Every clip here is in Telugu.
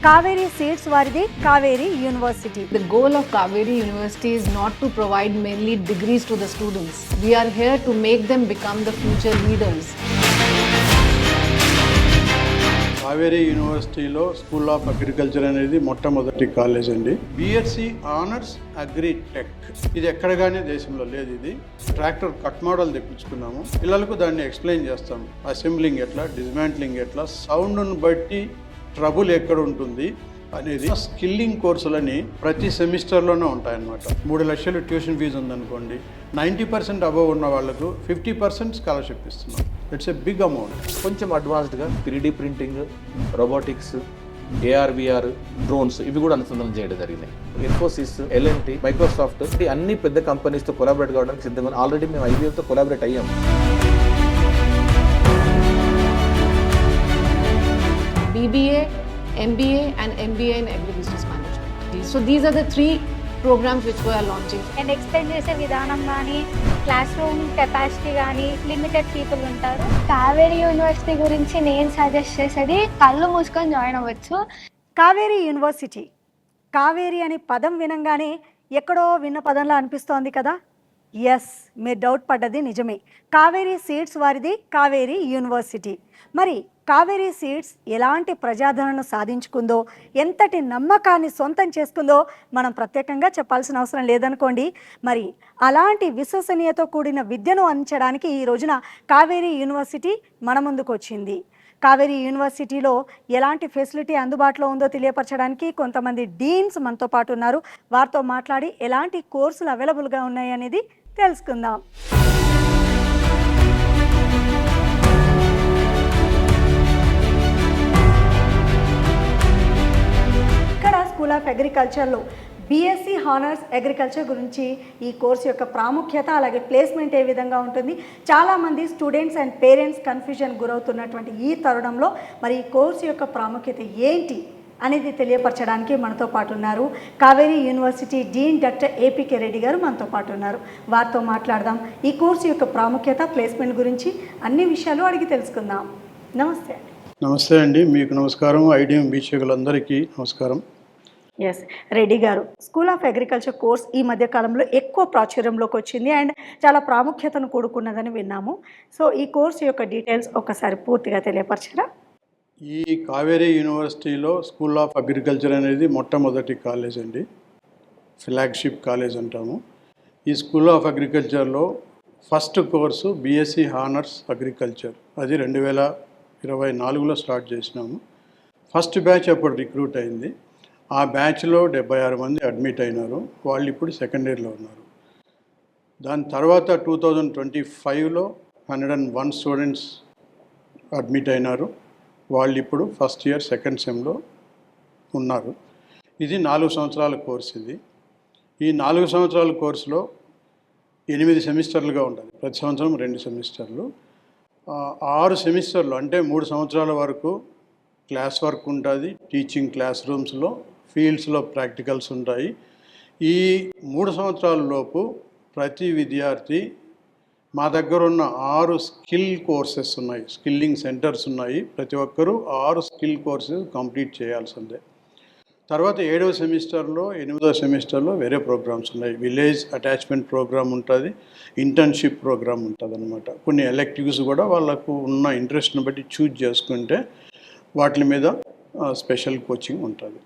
Kaveri Seeds వారిది Kaveri University. The goal of Kaveri University is not to provide mainly degrees to the students. We are here to make them become the future leaders. Kaveri యూనివర్సిటీలో స్కూల్ ఆఫ్ అగ్రికల్చర్ అనేది మొట్టమొదటి కాలేజ్ అండి. బిఎస్సి ఆనర్స్ అగ్రి టెక్ ఇది ఎక్కడ కానీ దేశంలో లేదు. ఇది ట్రాక్టర్ కట్ మోడల్ తెప్పించుకున్నాము. పిల్లలకు దాన్ని ఎక్స్ప్లెయిన్ చేస్తాము. అసెంబ్లింగ్ ఎట్లా, డిస్మాంట్లింగ్ ఎట్లా, సౌండ్ను బట్టి ట్రబుల్ ఎక్కడ ఉంటుంది అనేది స్కిల్లింగ్ కోర్సులని ప్రతి సెమిస్టర్లోనే ఉంటాయన్నమాట. 3 లక్షలు ట్యూషన్ ఫీజు ఉందనుకోండి, 90% అబవ్ ఉన్న వాళ్ళకు 50% స్కాలర్షిప్ ఇస్తున్నాం. It's a big amount. కొంచెం అడ్వాన్స్డ్గా 3D printing, robotics, AR/VR, drones ఇవి కూడా అనుసంధానం చేయడం జరిగినాయి. ఇన్ఫోసిస్, LNT, మైక్రోసాఫ్ట్ అన్ని పెద్ద కంపెనీస్తో కొలాబరేట్ కావడానికి సిద్ధంగా ఆల్రెడీ మేము IBMతో కొలాబరేట్ అయ్యాము. BBA, MBA and MBA in Agribusiness Management. So these are the 3 programs which we are launching. And explain చేసే విధానం కానీ, క్లాస్ రూమ్ కెపాసిటీ కానీ, లిమిటెడ్ పీపుల్ ఉంటారు. కావేరీ యూనివర్సిటీ గురించి నేను సజెస్ట్ చేసేది కళ్ళు మూసుకొని జాయిన్ అవ్వచ్చు. కావేరీ యూనివర్సిటీ. కావేరీ అనే పదం వినంగానే ఎక్కడో విన్న పదంలా అనిపిస్తోంది కదా. ఎస్, మీరు డౌట్ పడ్డది నిజమే. కావేరీ సీడ్స్ వారిది కావేరీ యూనివర్సిటీ. మరి కావేరీ సీడ్స్ ఎలాంటి ప్రజాదరణను సాధించుకుందో, ఎంతటి నమ్మకాన్ని సొంతం చేసుకుందో మనం ప్రత్యేకంగా చెప్పాల్సిన అవసరం లేదనుకోండి. మరి అలాంటి విశ్వసనీయతో కూడిన విద్యను అందించడానికి ఈ రోజున కావేరీ యూనివర్సిటీ మన ముందుకు వచ్చింది. కావేరీ యూనివర్సిటీలో ఎలాంటి ఫెసిలిటీ అందుబాటులో ఉందో తెలియపరచడానికి కొంతమంది డీన్స్ మనతో పాటు ఉన్నారు. వారితో మాట్లాడి ఎలాంటి కోర్సులు అవైలబుల్గా ఉన్నాయి అనేది తెలుసుకుందాం. ఇక్కడ స్కూల్ ఆఫ్ అగ్రికల్చర్లో బిఎస్సి హానర్స్ అగ్రికల్చర్ గురించి ఈ కోర్సు యొక్క ప్రాముఖ్యత, అలాగే ప్లేస్మెంట్ ఏ విధంగా ఉంటుంది, చాలామంది స్టూడెంట్స్ అండ్ పేరెంట్స్ కన్ఫ్యూజన్ గురవుతున్నటువంటి ఈ తరుణంలో మరి ఈ కోర్సు యొక్క ప్రాముఖ్యత ఏంటి అనేది తెలియపరచడానికి మనతో పాటు ఉన్నారు Kaveri university dean doctor APK Reddy గారు మనతో పాటు ఉన్నారు. వారితో మాట్లాడదాం. ఈ కోర్సు యొక్క ప్రాముఖ్యత, ప్లేస్మెంట్ గురించి అన్ని విషయాలు అడిగి తెలుసుకుందాం. నమస్తే అండి. నమస్తే అండి, మీకు నమస్కారం. IDM వీక్షకులందరికీ నమస్కారం. ఎస్, రెడ్డి గారు, స్కూల్ ఆఫ్ అగ్రికల్చర్ కోర్స్ ఈ మధ్య కాలంలో ఎక్కువ ప్రాచుర్యంలోకి వచ్చింది అండ్ చాలా ప్రాముఖ్యతను కూడుకున్నదని విన్నాము. సో ఈ కోర్సు యొక్క డీటెయిల్స్ ఒకసారి పూర్తిగా తెలియపరచరా? ఈ కావేరీ యూనివర్సిటీలో స్కూల్ ఆఫ్ అగ్రికల్చర్ అనేది మొట్టమొదటి కాలేజ్ అండి. ఫ్లాగ్షిప్ కాలేజ్ అంటాము. ఈ స్కూల్ ఆఫ్ అగ్రికల్చర్లో first course BSc honours agriculture, అది 2024లో స్టార్ట్ చేసినాము. ఫస్ట్ బ్యాచ్ అప్పుడు రిక్రూట్ అయింది. ఆ బ్యాచ్లో 76 మంది అడ్మిట్ అయినారు. వాళ్ళు ఇప్పుడు సెకండ్ ఇయర్లో ఉన్నారు. దాని తర్వాత 2025లో 101 స్టూడెంట్స్ అడ్మిట్ అయినారు. వాళ్ళు ఇప్పుడు ఫస్ట్ ఇయర్ సెకండ్ సెమ్లో ఉన్నారు. ఇది 4 సంవత్సరాల కోర్స్. ఈ 4 సంవత్సరాల కోర్సులో 8 సెమిస్టర్లుగా ఉంటుంది. ప్రతి సంవత్సరం 2 సెమిస్టర్లు, 6 సెమిస్టర్లు అంటే 3 సంవత్సరాల వరకు క్లాస్ వర్క్ ఉంటుంది. టీచింగ్ క్లాస్ రూమ్స్లో, ఫీల్డ్స్లో ప్రాక్టికల్స్ ఉంటాయి. ఈ 3 సంవత్సరాల లోపు ప్రతి విద్యార్థి, మా దగ్గర ఉన్న 6 స్కిల్ కోర్సెస్ ఉన్నాయి, స్కిల్లింగ్ సెంటర్స్ ఉన్నాయి. ప్రతి ఒక్కరూ 6 స్కిల్ కోర్సెస్ కంప్లీట్ చేయాల్సిందే. తర్వాత 7వ సెమిస్టర్లో, 8వ సెమిస్టర్లో వేరే ప్రోగ్రామ్స్ ఉన్నాయి. విలేజ్ అటాచ్మెంట్ ప్రోగ్రామ్ ఉంటుంది, ఇంటర్న్షిప్ ప్రోగ్రామ్ ఉంటుంది అనమాట. కొన్ని ఎలెక్టివ్స్ కూడా వాళ్ళకు ఉన్న ఇంట్రెస్ట్ని బట్టి చూజ్ చేసుకుంటే వాటి మీద స్పెషల్ కోచింగ్ ఉంటుంది.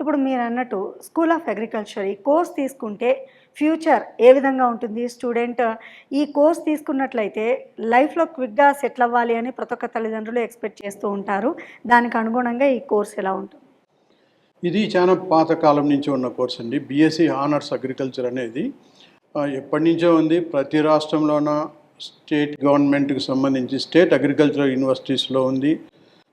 ఇప్పుడు మీరు అన్నట్టు స్కూల్ ఆఫ్ అగ్రికల్చర్ ఈ కోర్స్ తీసుకుంటే ఫ్యూచర్ ఏ విధంగా ఉంటుంది? స్టూడెంట్ ఈ కోర్స్ తీసుకున్నట్లయితే లైఫ్లో క్విక్గా సెటిల్ అవ్వాలి అని ప్రతి ఒక్క తల్లిదండ్రులు ఎక్స్పెక్ట్ చేస్తూ ఉంటారు. దానికి అనుగుణంగా ఈ కోర్స్ ఎలా ఉంటుంది? ఇది చాలా పాతకాలం నుంచి ఉన్న కోర్స్ అండి. బిఎస్సి హానర్స్ అగ్రికల్చర్ అనేది ఎప్పటి నుంచో ఉంది. ప్రతి రాష్ట్రంలోన స్టేట్ గవర్నమెంట్కి సంబంధించి స్టేట్ అగ్రికల్చరల్ యూనివర్సిటీస్లో ఉంది.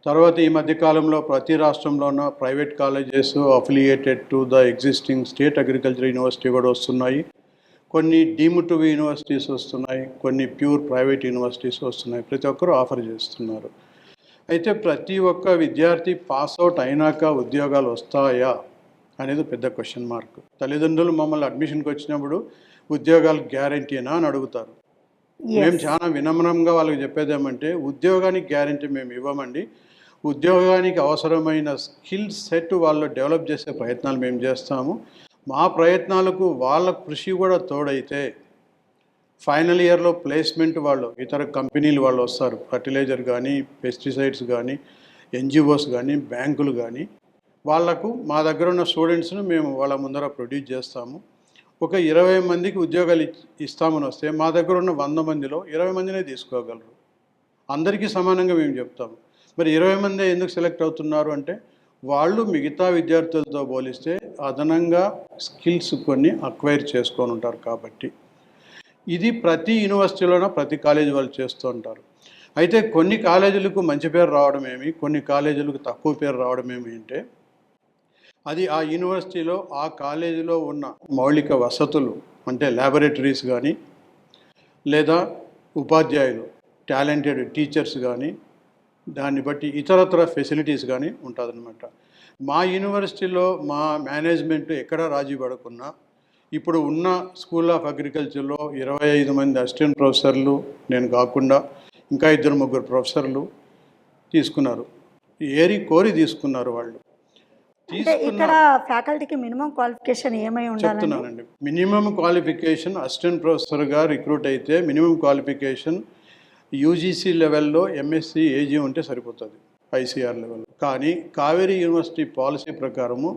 తర్వాత ఈ మధ్యకాలంలో ప్రతి రాష్ట్రంలోన private colleges affiliated to the existing state agriculture university కూడా వస్తున్నాయి. కొన్ని డీమ్డ్ టు బి యూనివర్సిటీస్ వస్తున్నాయి, కొన్ని ప్యూర్ ప్రైవేట్ యూనివర్సిటీస్ వస్తున్నాయి. ప్రతి ఒక్కరూ ఆఫర్ చేస్తున్నారు. అయితే ప్రతి ఒక్క విద్యార్థి పాస్ అవుట్ అయినాక ఉద్యోగాలు వస్తాయా అనేది పెద్ద క్వశ్చన్ మార్క్. తల్లిదండ్రులు మమ్మల్ని అడ్మిషన్కి వచ్చినప్పుడు ఉద్యోగాలు గ్యారంటీనా అని అడుగుతారు. మేము చాలా వినమ్రంగా వాళ్ళకి చెప్పేదేమంటే, ఉద్యోగానికి గ్యారంటీ మేము ఇవ్వమండి. ఉద్యోగానికి అవసరమైన స్కిల్ సెట్ వాళ్ళు డెవలప్ చేసే ప్రయత్నాలు మేము చేస్తాము. మా ప్రయత్నాలకు వాళ్ళ కృషి కూడా తోడైతే ఫైనల్ ఇయర్లో ప్లేస్మెంట్ వాళ్ళు ఇతర కంపెనీలు వాళ్ళు వస్తారు. ఫర్టిలైజర్ కానీ, పెస్టిసైడ్స్ కానీ, ఎన్జిఓస్ కానీ, బ్యాంకులు కానీ, వాళ్లకు మా దగ్గర ఉన్న స్టూడెంట్స్ను మేము వాళ్ళ ముందర ప్రొడ్యూస్ చేస్తాము. ఒక 20 మందికి ఉద్యోగాలు ఇస్తామని వస్తే మా దగ్గర ఉన్న 100 మందిలో 20 మందినే తీసుకోగలరు. అందరికీ సమానంగా మేము చెప్తాము. మరి 20 మంది ఎందుకు సెలెక్ట్ అవుతున్నారు అంటే వాళ్ళు మిగతా విద్యార్థులతో పోలిస్తే అదనంగా స్కిల్స్ కొన్ని అక్వైర్ చేసుకొని ఉంటారు కాబట్టి. ఇది ప్రతి యూనివర్సిటీలోనూ ప్రతి కాలేజీ వాళ్ళు చేస్తూ ఉంటారు. అయితే కొన్ని కాలేజీలకు మంచి పేరు రావడం ఏమి, కొన్ని కాలేజీలకు తక్కువ పేరు రావడం ఏమి అంటే అది ఆ యూనివర్సిటీలో ఆ కాలేజీలో ఉన్న మౌలిక వసతులు, అంటే ల్యాబొరేటరీస్ కానీ లేదా ఉపాధ్యాయులు టాలెంటెడ్ టీచర్స్ కానీ, దాన్ని బట్టి ఇతరత్ర ఫెసిలిటీస్ కానీ ఉంటుందన్నమాట. మా యూనివర్సిటీలో మా మేనేజ్మెంట్ ఎక్కడ రాజీ పడకున్నా ఇప్పుడు ఉన్న స్కూల్ ఆఫ్ అగ్రికల్చర్లో 25 మంది అసిస్టెంట్ ప్రొఫెసర్లు నేను కాకుండా ఇంకా 2-3 ప్రొఫెసర్లు తీసుకున్నారు. ఏరి కోరి తీసుకున్నారు. వాళ్ళు అంటే ఇక్కడ ఫ్యాకల్టీకి మినిమం క్వాలిఫికేషన్ ఏమై ఉండాలి? చెప్తున్నానండి. మినిమం క్వాలిఫికేషన్ అసిస్టెంట్ ప్రొఫెసర్గా రిక్రూట్ అయితే మినిమం క్వాలిఫికేషన్ యూజీసీ లెవెల్లో ఎంఎస్సి ఏజీ ఉంటే సరిపోతుంది, ఐసీఆర్ లెవెల్. కానీ కావేరీ యూనివర్సిటీ పాలసీ ప్రకారము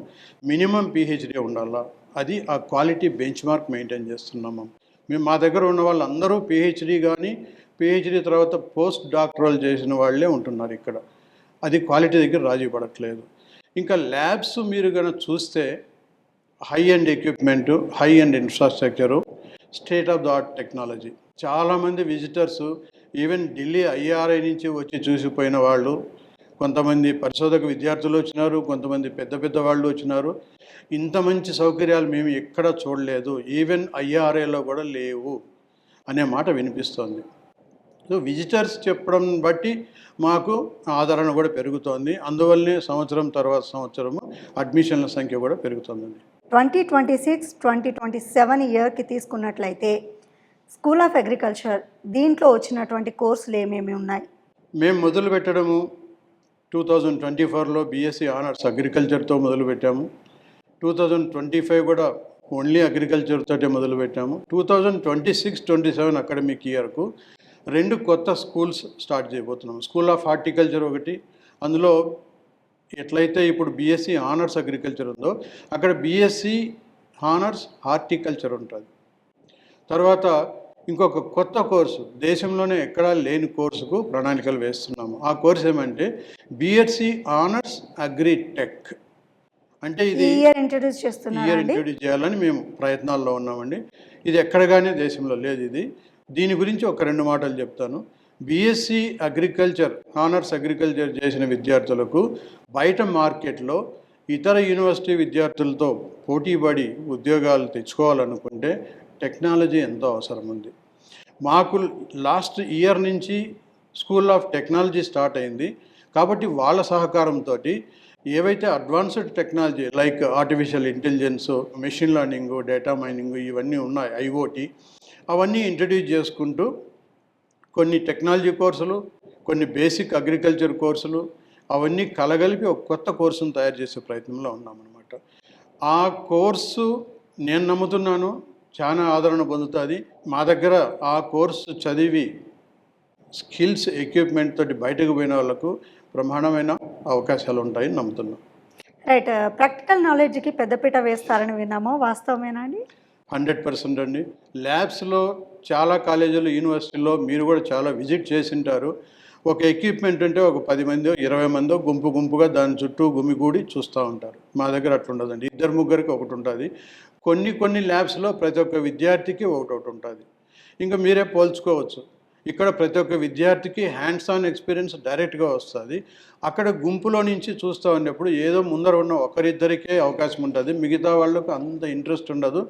మినిమం పిహెచ్డీ ఉండాలా. అది ఆ క్వాలిటీ బెంచ్ మార్క్ మెయింటైన్ చేస్తున్నాము మేము. మా దగ్గర ఉన్న వాళ్ళందరూ పిహెచ్డీ కానీ, పిహెచ్డీ తర్వాత పోస్ట్ డాక్టరల్ చేసిన వాళ్ళే ఉంటున్నారు ఇక్కడ. అది క్వాలిటీ దగ్గర రాజీ పడట్లేదు. ఇంకా ల్యాబ్స్ మీరు కనుక చూస్తే high and equipment, high and infrastructure, state of the art technology. చాలామంది విజిటర్స్ ఈవెన్ ఢిల్లీ ఐఆర్ఐ నుంచి వచ్చి చూసిపోయిన వాళ్ళు, కొంతమంది పరిశోధక విద్యార్థులు వచ్చినారు, కొంతమంది పెద్ద పెద్ద వాళ్ళు వచ్చినారు. ఇంత మంచి సౌకర్యాలు మేము ఎక్కడ చూడలేదు, ఈవెన్ ఐఆర్ఐలో కూడా లేవు అనే మాట వినిపిస్తోంది. సో విజిటర్స్ చెప్పడం బట్టి మాకు ఆదరణ కూడా పెరుగుతోంది. అందువల్లనే సంవత్సరం తర్వాత సంవత్సరము అడ్మిషన్ల సంఖ్య కూడా పెరుగుతుందండి. 2026-2027 ఇయర్కి తీసుకున్నట్లయితే స్కూల్ ఆఫ్ అగ్రికల్చర్ దీంట్లో వచ్చినటువంటి కోర్సులు ఏమేమి ఉన్నాయి? మేము మొదలు పెట్టడము 2024లో బీఎస్సీ ఆనర్స్ అగ్రికల్చర్తో మొదలుపెట్టాము. 2025 కూడా ఓన్లీ అగ్రికల్చర్ తోటే మొదలుపెట్టాము. 2026-27 అకాడమిక్ ఇయర్కు 2 కొత్త స్కూల్స్ స్టార్ట్ చేయబోతున్నాము. స్కూల్ ఆఫ్ హార్టికల్చర్ ఒకటి, అందులో ఎట్లయితే ఇప్పుడు బీఎస్సీ ఆనర్స్ అగ్రికల్చర్ ఉందో అక్కడ బీఎస్సీ ఆనర్స్ హార్టికల్చర్ ఉంటుంది. తర్వాత ఇంకొక కొత్త కోర్సు, దేశంలోనే ఎక్కడా లేని కోర్సుకు ప్రణాళికలు వేస్తున్నాము. ఆ కోర్సు ఏమంటే బీఎస్సీ ఆనర్స్ అగ్రిటెక్. అంటే ఇది ఇయర్ ఇంట్రడ్యూస్ చేయాలని మేము ప్రయత్నాల్లో ఉన్నామండి. ఇది ఎక్కడగానే దేశంలో లేదు. ఇది దీని గురించి ఒక 2 మాటలు చెప్తాను. బీఎస్సీ అగ్రికల్చర్ ఆనర్స్ అగ్రికల్చర్ చేసిన విద్యార్థులకు బయట మార్కెట్లో ఇతర యూనివర్సిటీ విద్యార్థులతో పోటీపడి ఉద్యోగాలు తెచ్చుకోవాలనుకుంటే టెక్నాలజీ ఎంతో అవసరం ఉంది. మాకు లాస్ట్ ఇయర్ నుంచి స్కూల్ ఆఫ్ టెక్నాలజీ స్టార్ట్ అయింది కాబట్టి వాళ్ళ సహకారంతో ఏవైతే advanced technology like artificial intelligence, machine learning, data mining ఇవన్నీ ఉన్నాయి, ఐఓటీ, అవన్నీ ఇంట్రడ్యూస్ చేసుకుంటూ కొన్ని టెక్నాలజీ కోర్సులు, కొన్ని బేసిక్ అగ్రికల్చర్ కోర్సులు అవన్నీ కలగలిపి ఒక కొత్త కోర్సును తయారు చేసే ప్రయత్నంలో ఉన్నామన్నమాట. ఆ కోర్సు నేను నమ్ముతున్నాను చాలా ఆదరణ పొందుతుంది. మా దగ్గర ఆ కోర్సు చదివి స్కిల్స్ ఎక్విప్మెంట్ తోటి బయటకు పోయిన వాళ్ళకు బ్రహ్మాండమైన అవకాశాలు ఉంటాయని నమ్ముతున్నాం. రైట్. ప్రాక్టికల్ నాలెడ్జ్కి పెద్దపీట వేస్తారని విన్నాము, వాస్తవమేనా అండి? 100% అండి. ల్యాబ్స్లో చాలా కాలేజీలు, యూనివర్సిటీల్లో మీరు కూడా చాలా విజిట్ చేసింటారు. ఒక ఎక్విప్మెంట్ అంటే ఒక 10 మందో 20 మందో గుంపుగా దాని చుట్టూ గుమిగూడి చూస్తూ ఉంటారు. మా దగ్గర అట్లా ఉండదండి. 2-3కి ఒకటి ఉంటుంది. కొన్ని ల్యాబ్స్లో ప్రతి ఒక్క విద్యార్థికి ఒకటి ఉంటుంది. ఇంకా మీరే పోల్చుకోవచ్చు. ఇక్కడ ప్రతి ఒక్క విద్యార్థికి హ్యాండ్స్ ఆన్ ఎక్స్పీరియన్స్ డైరెక్ట్గా వస్తుంది. అక్కడ గుంపులో నుంచి చూస్తూ ఉన్నప్పుడు ఏదో ముందర ఉన్న ఒకరిద్దరికే అవకాశం ఉంటుంది, మిగతా వాళ్ళకు అంత ఇంట్రెస్ట్ ఉండదు,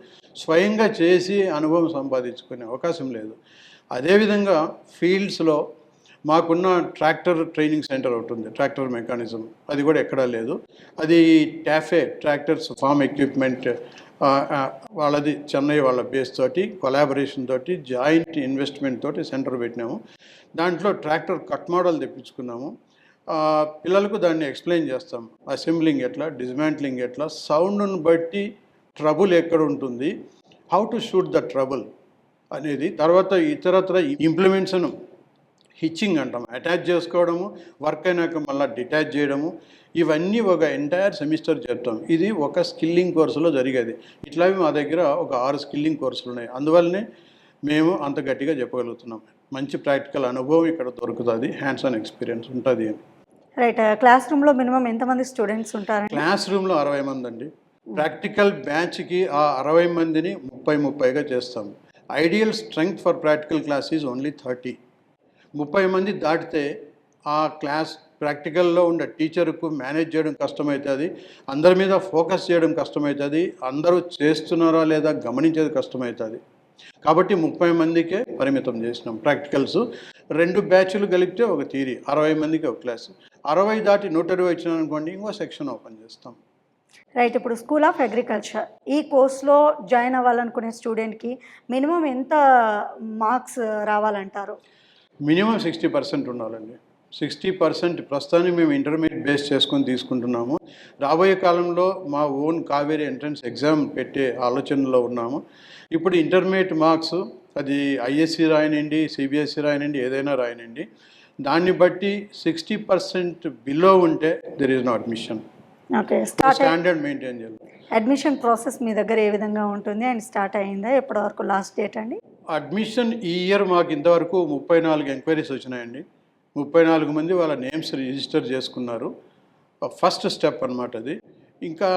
స్వయంగా చేసి అనుభవం సంపాదించుకునే అవకాశం లేదు. అదేవిధంగా ఫీల్డ్స్లో మాకున్న ట్రాక్టర్ ట్రైనింగ్ సెంటర్ ఒకటి ఉంది, ట్రాక్టర్ మెకానిజం, అది కూడా ఎక్కడా లేదు. అది టాఫే ట్రాక్టర్స్ ఫార్మ్ ఎక్విప్మెంట్ వాళ్ళది చెన్నై వాళ్ళ బేస్ తోటి కొలాబరేషన్ తోటి జాయింట్ ఇన్వెస్ట్మెంట్ తోటి సెంటర్ పెట్టినాము. దాంట్లో ట్రాక్టర్ కట్ మోడల్ తెప్పించుకున్నాము. పిల్లలకు దాన్ని ఎక్స్ప్లెయిన్ చేస్తాం. అసెంబ్లింగ్ ఎట్లా, డిస్మాంట్లింగ్ ఎట్లా, సౌండ్ను బట్టి ట్రబుల్ ఎక్కడ ఉంటుంది, how to shoot the trouble అనేది. తర్వాత ఇతరత్ర ఇంప్లిమెంట్స్ను హిచ్చింగ్ అంటాం, అటాచ్ చేసుకోవడము, వర్క్ అయినాక మళ్ళీ డిటాచ్ చేయడము, ఇవన్నీ ఒక ఎంటైర్ సెమిస్టర్ చెప్తాం. ఇది ఒక స్కిల్లింగ్ కోర్సులో జరిగేది. ఇట్లాగే మా దగ్గర ఒక 6 స్కిల్లింగ్ కోర్సులు ఉన్నాయి. అందువల్లనే మేము అంత గట్టిగా చెప్పగలుగుతున్నాం. మంచి ప్రాక్టికల్ అనుభవం ఇక్కడ దొరుకుతుంది, హ్యాండ్స్ ఆన్ ఎక్స్పీరియన్స్ ఉంటుంది అని. రైట్. క్లాస్ రూమ్లో మినిమం ఎంతమంది స్టూడెంట్స్ ఉంటారండి? క్లాస్ రూమ్లో 60 మంది అండి. ప్రాక్టికల్ బ్యాచ్కి ఆ 60 మందిని 30-30గా చేస్తాం. Ideal strength for practical class is only 30. 30 మంది దాటితే ఆ క్లాస్ ప్రాక్టికల్లో ఉండే టీచర్కు మేనేజ్ చేయడం కష్టమవుతుంది, అందరి మీద ఫోకస్ చేయడం కష్టమవుతుంది, అందరూ చేస్తున్నారా లేదా గమనించేది కష్టమవుతుంది. కాబట్టి 30 మందికే పరిమితం చేసినాం ప్రాక్టికల్స్. 2 బ్యాచ్లు కలిపితే ఒక థియరీ, 60 మందికి ఒక క్లాస్. 60 దాటి 120 వచ్చినా అనుకోండి, ఇంకో సెక్షన్ ఓపెన్ చేస్తాం. రైట్. ఇప్పుడు స్కూల్ ఆఫ్ అగ్రికల్చర్ ఈ కోర్స్లో జాయిన్ అవ్వాలనుకునే స్టూడెంట్కి మినిమం ఎంత మార్క్స్ రావాలంటారు? మినిమం 60% ఉండాలండి. 60% ప్రస్తుతానికి మేము ఇంటర్మీడియట్ బేస్ చేసుకొని తీసుకుంటున్నాము. రాబోయే కాలంలో మా ఓన్ కావేరీ ఎంట్రన్స్ ఎగ్జామ్ పెట్టే ఆలోచనలో ఉన్నాము. ఇప్పుడు ఇంటర్మీడియట్ మార్క్స్ అది ఐఎస్సి రాయనండి, సిబిఎస్సి రాయనండి, ఏదైనా రాయనండి, దాన్ని బట్టి 60% బిలో ఉంటే there is no admission. Okay. Standard maintain చేయాలి. అడ్మిషన్ ప్రాసెస్ మీ దగ్గర ఏ విధంగా ఉంటుంది అండ్ స్టార్ట్ అయిందా? ఎప్పటి వరకు లాస్ట్ డేట్ అండి? అడ్మిషన్ ఈ ఇయర్ మాకు ఇంతవరకు 34 ఎంక్వైరీస్ వచ్చినాయండి. 34 మంది వాళ్ళ నేమ్స్ రిజిస్టర్ చేసుకున్నారు. ఫస్ట్ స్టెప్ అనమాట అది. ఇంకా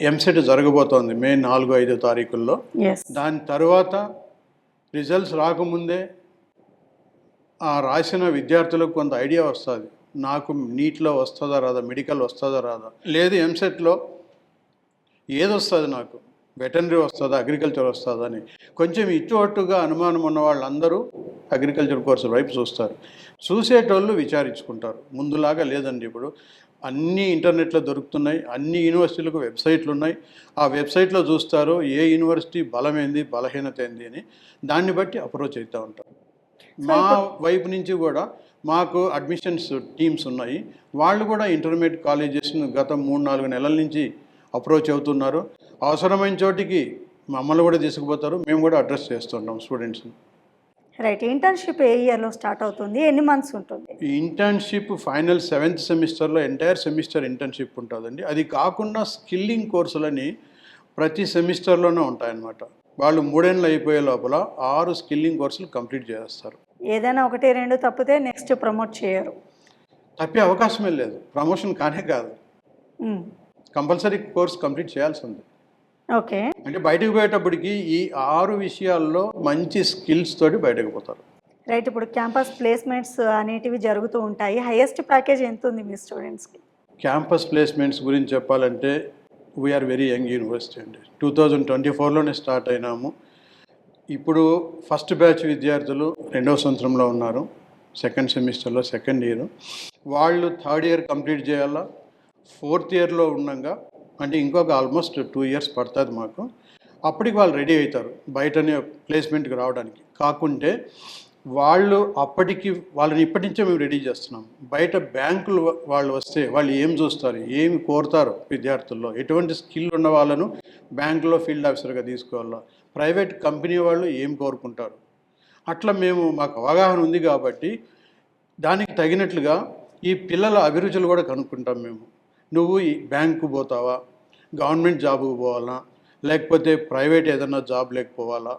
ఎంసెట్ జరగబోతోంది మే 4-5 తారీఖుల్లో. దాని తర్వాత రిజల్ట్స్ రాకముందే ఆ రాసిన విద్యార్థులకు కొంత ఐడియా వస్తుంది, నాకు నీట్లో వస్తుందా రాదా, మెడికల్ వస్తుందా రాదా, లేదు ఎంసెట్లో ఏదొస్తుంది, నాకు వెటర్నరీ వస్తుందా, అగ్రికల్చర్ వస్తుందా అని కొంచెం ఇటు అటుగా అనుమానం ఉన్న వాళ్ళందరూ అగ్రికల్చర్ కోర్సు వైపు చూస్తారు. చూసేటోళ్ళు విచారించుకుంటారు. ముందులాగా లేదండి, ఇప్పుడు అన్నీ ఇంటర్నెట్లో దొరుకుతున్నాయి, అన్ని యూనివర్సిటీలకు వెబ్సైట్లు ఉన్నాయి. ఆ వెబ్సైట్లో చూస్తారు ఏ యూనివర్సిటీ బలమైంది, బలహీనత ఏంది అని, దాన్ని బట్టి అప్రోచ్ అవుతూ ఉంటారు. మా వైపు నుంచి కూడా మాకు అడ్మిషన్స్ టీమ్స్ ఉన్నాయి. వాళ్ళు కూడా ఇంటర్మీడియట్ కాలేజెస్ను గత 3-4 నెలల నుంచి అప్రోచ్ అవుతున్నారు. అవసరమైన చోటికి మమ్మల్ని కూడా తీసుకుపోతారు, మేము కూడా అడ్రస్ చేస్తుంటాం స్టూడెంట్స్ని. రైట్. ఇంటర్న్షిప్ ఏ ఇయర్లో స్టార్ట్ అవుతుంది, ఎన్ని మంత్స్ ఉంటుంది? ఇంటర్న్షిప్ ఫైనల్ 7th సెమిస్టర్లో ఎంటైర్ సెమిస్టర్ ఇంటర్న్షిప్ ఉంటుందండి. అది కాకుండా స్కిల్లింగ్ కోర్సులని ప్రతి సెమిస్టర్లోనే ఉంటాయన్నమాట. వాళ్ళు 3 ఏళ్ళు అయిపోయే లోపల 6 స్కిల్లింగ్ కోర్సులు కంప్లీట్ చేస్తారు. ఏదైనా 1-2 తప్పితే నెక్స్ట్ ప్రమోట్ చేయరు. తప్పే అవకాశమే లేదు, ప్రమోషన్ కానే కాదు, కంపల్సరీ కోర్స్ కంప్లీట్ చేయాల్సింది. ఓకే. అంటే బయటకు పోయేటప్పటికి ఈ 6 విషయాల్లో మంచి స్కిల్స్ తోటి బయటకు పోతారు. రైట్. ఇప్పుడు క్యాంపస్ ప్లేస్మెంట్స్ అనేటివి జరుగుతూ ఉంటాయి. హైయెస్ట్ ప్యాకేజ్ ఎంత ఉంది మీ స్టూడెంట్స్కి? క్యాంపస్ ప్లేస్మెంట్స్ గురించి చెప్పాలంటే వీఆర్ వెరీ యంగ్ యూనివర్సిటీ అండి. 2024లోనే స్టార్ట్ అయినాము. ఇప్పుడు ఫస్ట్ బ్యాచ్ విద్యార్థులు 2వ సంవత్సరంలో ఉన్నారు, 2nd సెమిస్టర్లో 2nd ఇయర్. వాళ్ళు 3rd ఇయర్ కంప్లీట్ చేయాలా, 4th ఇయర్లో ఉండగా, అంటే ఇంకొక ఆల్మోస్ట్ 2 ఇయర్స్ పడుతుంది మాకు. అప్పటికి వాళ్ళు రెడీ అవుతారు బయటనే ప్లేస్మెంట్కి రావడానికి. కాకుంటే వాళ్ళని ఇప్పటి నుంచే మేము రెడీ చేస్తున్నాం. బయట బ్యాంకులు వాళ్ళు వస్తే వాళ్ళు ఏం చూస్తారు, ఏమి కోరుతారు విద్యార్థుల్లో, ఎటువంటి స్కిల్ ఉన్న వాళ్ళను బ్యాంకులో ఫీల్డ్ ఆఫీసర్గా తీసుకోవాలా, ప్రైవేట్ కంపెనీ వాళ్ళు ఏం కోరుకుంటారు, అట్లా మాకు అవగాహన ఉంది. కాబట్టి దానికి తగినట్లుగా ఈ పిల్లల అభిరుచులు కూడా కనుక్కుంటాం మేము. నువ్వు ఈ బ్యాంకు పోతావా, గవర్నమెంట్ జాబుకు పోవాలా, లేకపోతే ప్రైవేట్ ఏదన్నా జాబ్ లేకపోవాలా,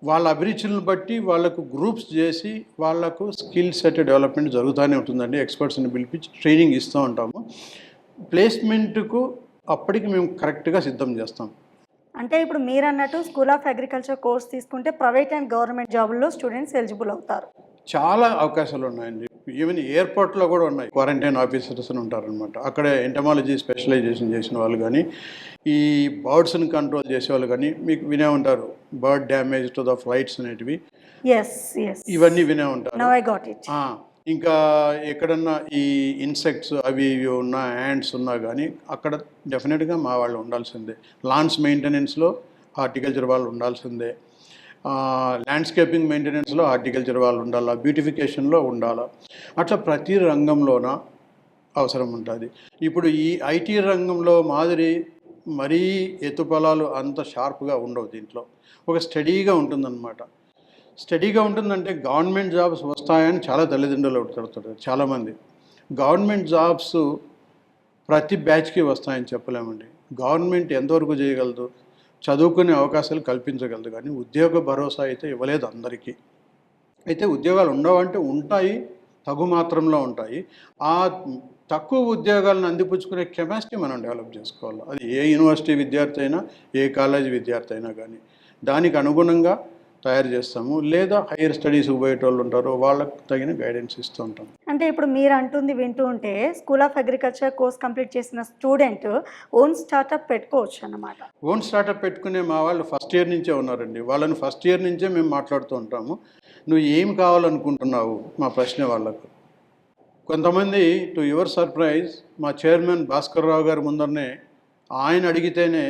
వాళ్ళ అభిరుచులను బట్టి వాళ్ళకు గ్రూప్స్ చేసి వాళ్ళకు స్కిల్ సెట్ డెవలప్మెంట్ జరుగుతూనే ఉంటుందండి. ఎక్స్పర్ట్స్ని పిలిపించి ట్రైనింగ్ ఇస్తూ ఉంటాము. ప్లేస్మెంట్కు అప్పటికి మేము కరెక్ట్గా సిద్ధం చేస్తాం. అంటే ఇప్పుడు మీరు అన్నట్టు స్కూల్ ఆఫ్ అగ్రికల్చర్ కోర్స్ తీసుకుంటే ప్రైవేట్ అండ్ గవర్నమెంట్ జాబుల్లో స్టూడెంట్స్ ఎలిజిబుల్ అవుతారు. చాలా అవకాశాలు ఉన్నాయండి. ఈవెన్ ఎయిర్పోర్ట్లో కూడా ఉన్నాయి, క్వారంటైన్ ఆఫీసర్స్ అని ఉంటారనమాట. అక్కడే ఎంటమాలజీ స్పెషలైజేషన్ చేసిన వాళ్ళు కానీ, ఈ బర్డ్స్ని కంట్రోల్ చేసేవాళ్ళు కానీ, మీకు వినే ఉంటారు bird damage to the flights అనేటివి, ఇవన్నీ వినే ఉంటారు. ఇంకా ఎక్కడన్నా ఈ ఇన్సెక్ట్స్ అవి ఇవి ఉన్న యాండ్స్ ఉన్నా కానీ అక్కడ డెఫినెట్గా మా వాళ్ళు ఉండాల్సిందే. లాన్స్ మెయింటెనెన్స్లో హార్టికల్చర్ వాళ్ళు ఉండాల్సిందే. ల్యాండ్స్కేపింగ్ మెయింటెనెన్స్లో హార్టికల్చర్ వాళ్ళు ఉండాలా, బ్యూటిఫికేషన్లో ఉండాలా, అట్లా ప్రతి రంగంలోన అవసరం ఉంటుంది. ఇప్పుడు ఈ ఐటీ రంగంలో మాదిరి మరీ ఎత్తుపలాలు అంత షార్ప్గా ఉండవు. దీంట్లో ఒక స్టడీగా ఉంటుందన్నమాట. స్టడీగా ఉంటుందంటే గవర్నమెంట్ జాబ్స్ వస్తాయని చాలా తల్లిదండ్రులు అడుగుతారు చాలామంది. గవర్నమెంట్ జాబ్స్ ప్రతి బ్యాచ్కి వస్తాయని చెప్పలేమండి. గవర్నమెంట్ ఎంతవరకు చేయగలదు, చదువుకునే అవకాశాలు కల్పించగలదు, కానీ ఉద్యోగ భరోసా అయితే ఇవ్వలేదు అందరికీ. అయితే ఉద్యోగాలు ఉండవంటే ఉంటాయి, తగు మాత్రంలో ఉంటాయి. ఆ తక్కువ ఉద్యోగాలను అందిపుచ్చుకునే కెపాసిటీ మనం డెవలప్ చేసుకోవాలి. అది ఏ యూనివర్సిటీ విద్యార్థి అయినా, ఏ కాలేజీ విద్యార్థి అయినా కానీ దానికి అనుగుణంగా తయారు చేస్తాము. లేదా హైయర్ స్టడీస్కి పోయేటోళ్ళు ఉంటారో వాళ్ళకు తగిన గైడెన్స్ ఇస్తూ ఉంటాం. అంటే ఇప్పుడు మీరు అంటుంది వింటూ ఉంటే school of agriculture course complete చేసిన స్టూడెంట్ ఓన్ స్టార్టప్ పెట్టుకోవచ్చు అన్నమాట. ఓన్ స్టార్టప్ పెట్టుకునే మా వాళ్ళు ఫస్ట్ ఇయర్ నుంచే ఉన్నారండి. వాళ్ళని ఫస్ట్ ఇయర్ నుంచే మేము మాట్లాడుతూ ఉంటాము. నువ్వు ఏం కావాలనుకుంటున్నావు మా ప్రశ్న వాళ్ళకు. కొంతమంది టు యువర్ సర్ప్రైజ్ మా చైర్మన్ భాస్కర్ రావు గారి ముందరనే ఆయన అడిగితేనే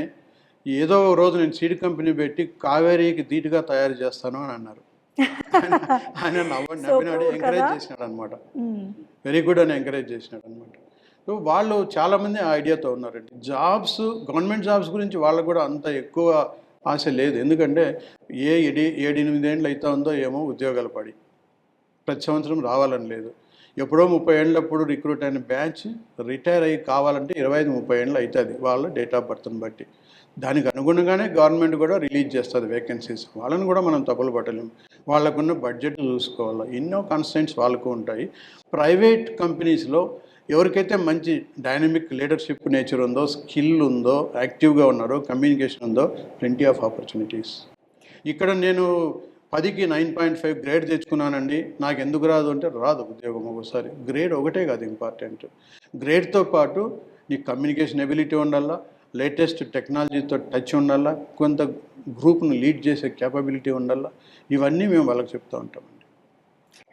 ఏదో ఒక రోజు నేను సీడ్ కంపెనీ పెట్టి కావేరీకి ధీటుగా తయారు చేస్తాను అని అన్నారు. ఆయన నవ్వినాడు, ఎంకరేజ్ చేసినాడు అనమాట. వెరీ గుడ్ అని ఎంకరేజ్ చేసినాడు అనమాట. సో వాళ్ళు చాలామంది ఆ ఐడియాతో ఉన్నారండి. జాబ్స్, గవర్నమెంట్ జాబ్స్ గురించి వాళ్ళకు కూడా అంత ఎక్కువ ఆశ లేదు. ఎందుకంటే 7-8 ఏళ్ళు అవుతా ఉందో ఏమో ఉద్యోగాలు పడి ప్రతి సంవత్సరం రావాలని లేదు. ఎప్పుడో 30 ఏళ్ళప్పుడు రిక్రూట్ అయిన బ్యాచ్ రిటైర్ అయ్యి కావాలంటే 25-30 ఏళ్ళు అవుతుంది వాళ్ళ డేట్ ఆఫ్ బర్త్ని బట్టి. దానికి అనుగుణంగానే గవర్నమెంట్ కూడా రిలీజ్ చేస్తుంది వేకెన్సీస్. వాళ్ళని కూడా మనం తప్పులు పట్టలేము. వాళ్ళకున్న బడ్జెట్ చూసుకోవాలి, ఎన్నో కన్స్టెంట్స్ వాళ్ళకు ఉంటాయి. ప్రైవేట్ కంపెనీస్లో ఎవరికైతే మంచి డైనమిక్ లీడర్షిప్ నేచర్ ఉందో, స్కిల్ ఉందో, యాక్టివ్గా ఉన్నారో, కమ్యూనికేషన్ ఉందో, ప్లెంటీ ఆఫ్ ఆపర్చునిటీస్. ఇక్కడ నేను 10కి 9.5 గ్రేడ్ తెచ్చుకున్నానండి, నాకు ఎందుకు రాదు అంటే రాదు ఉద్యోగం. ఒకసారి గ్రేడ్ ఒకటే కాదు ఇంపార్టెంట్. గ్రేడ్తో పాటు నీకు కమ్యూనికేషన్ ఎబిలిటీ ఉండాలా, లేటెస్ట్ టెక్నాలజీతో టచ్ ఉండాలా, కొంత గ్రూప్ను లీడ్ చేసే క్యాపబిలిటీ ఉండాలా. ఇవన్నీ మేము వాళ్ళకి చెప్తూ ఉంటామండి.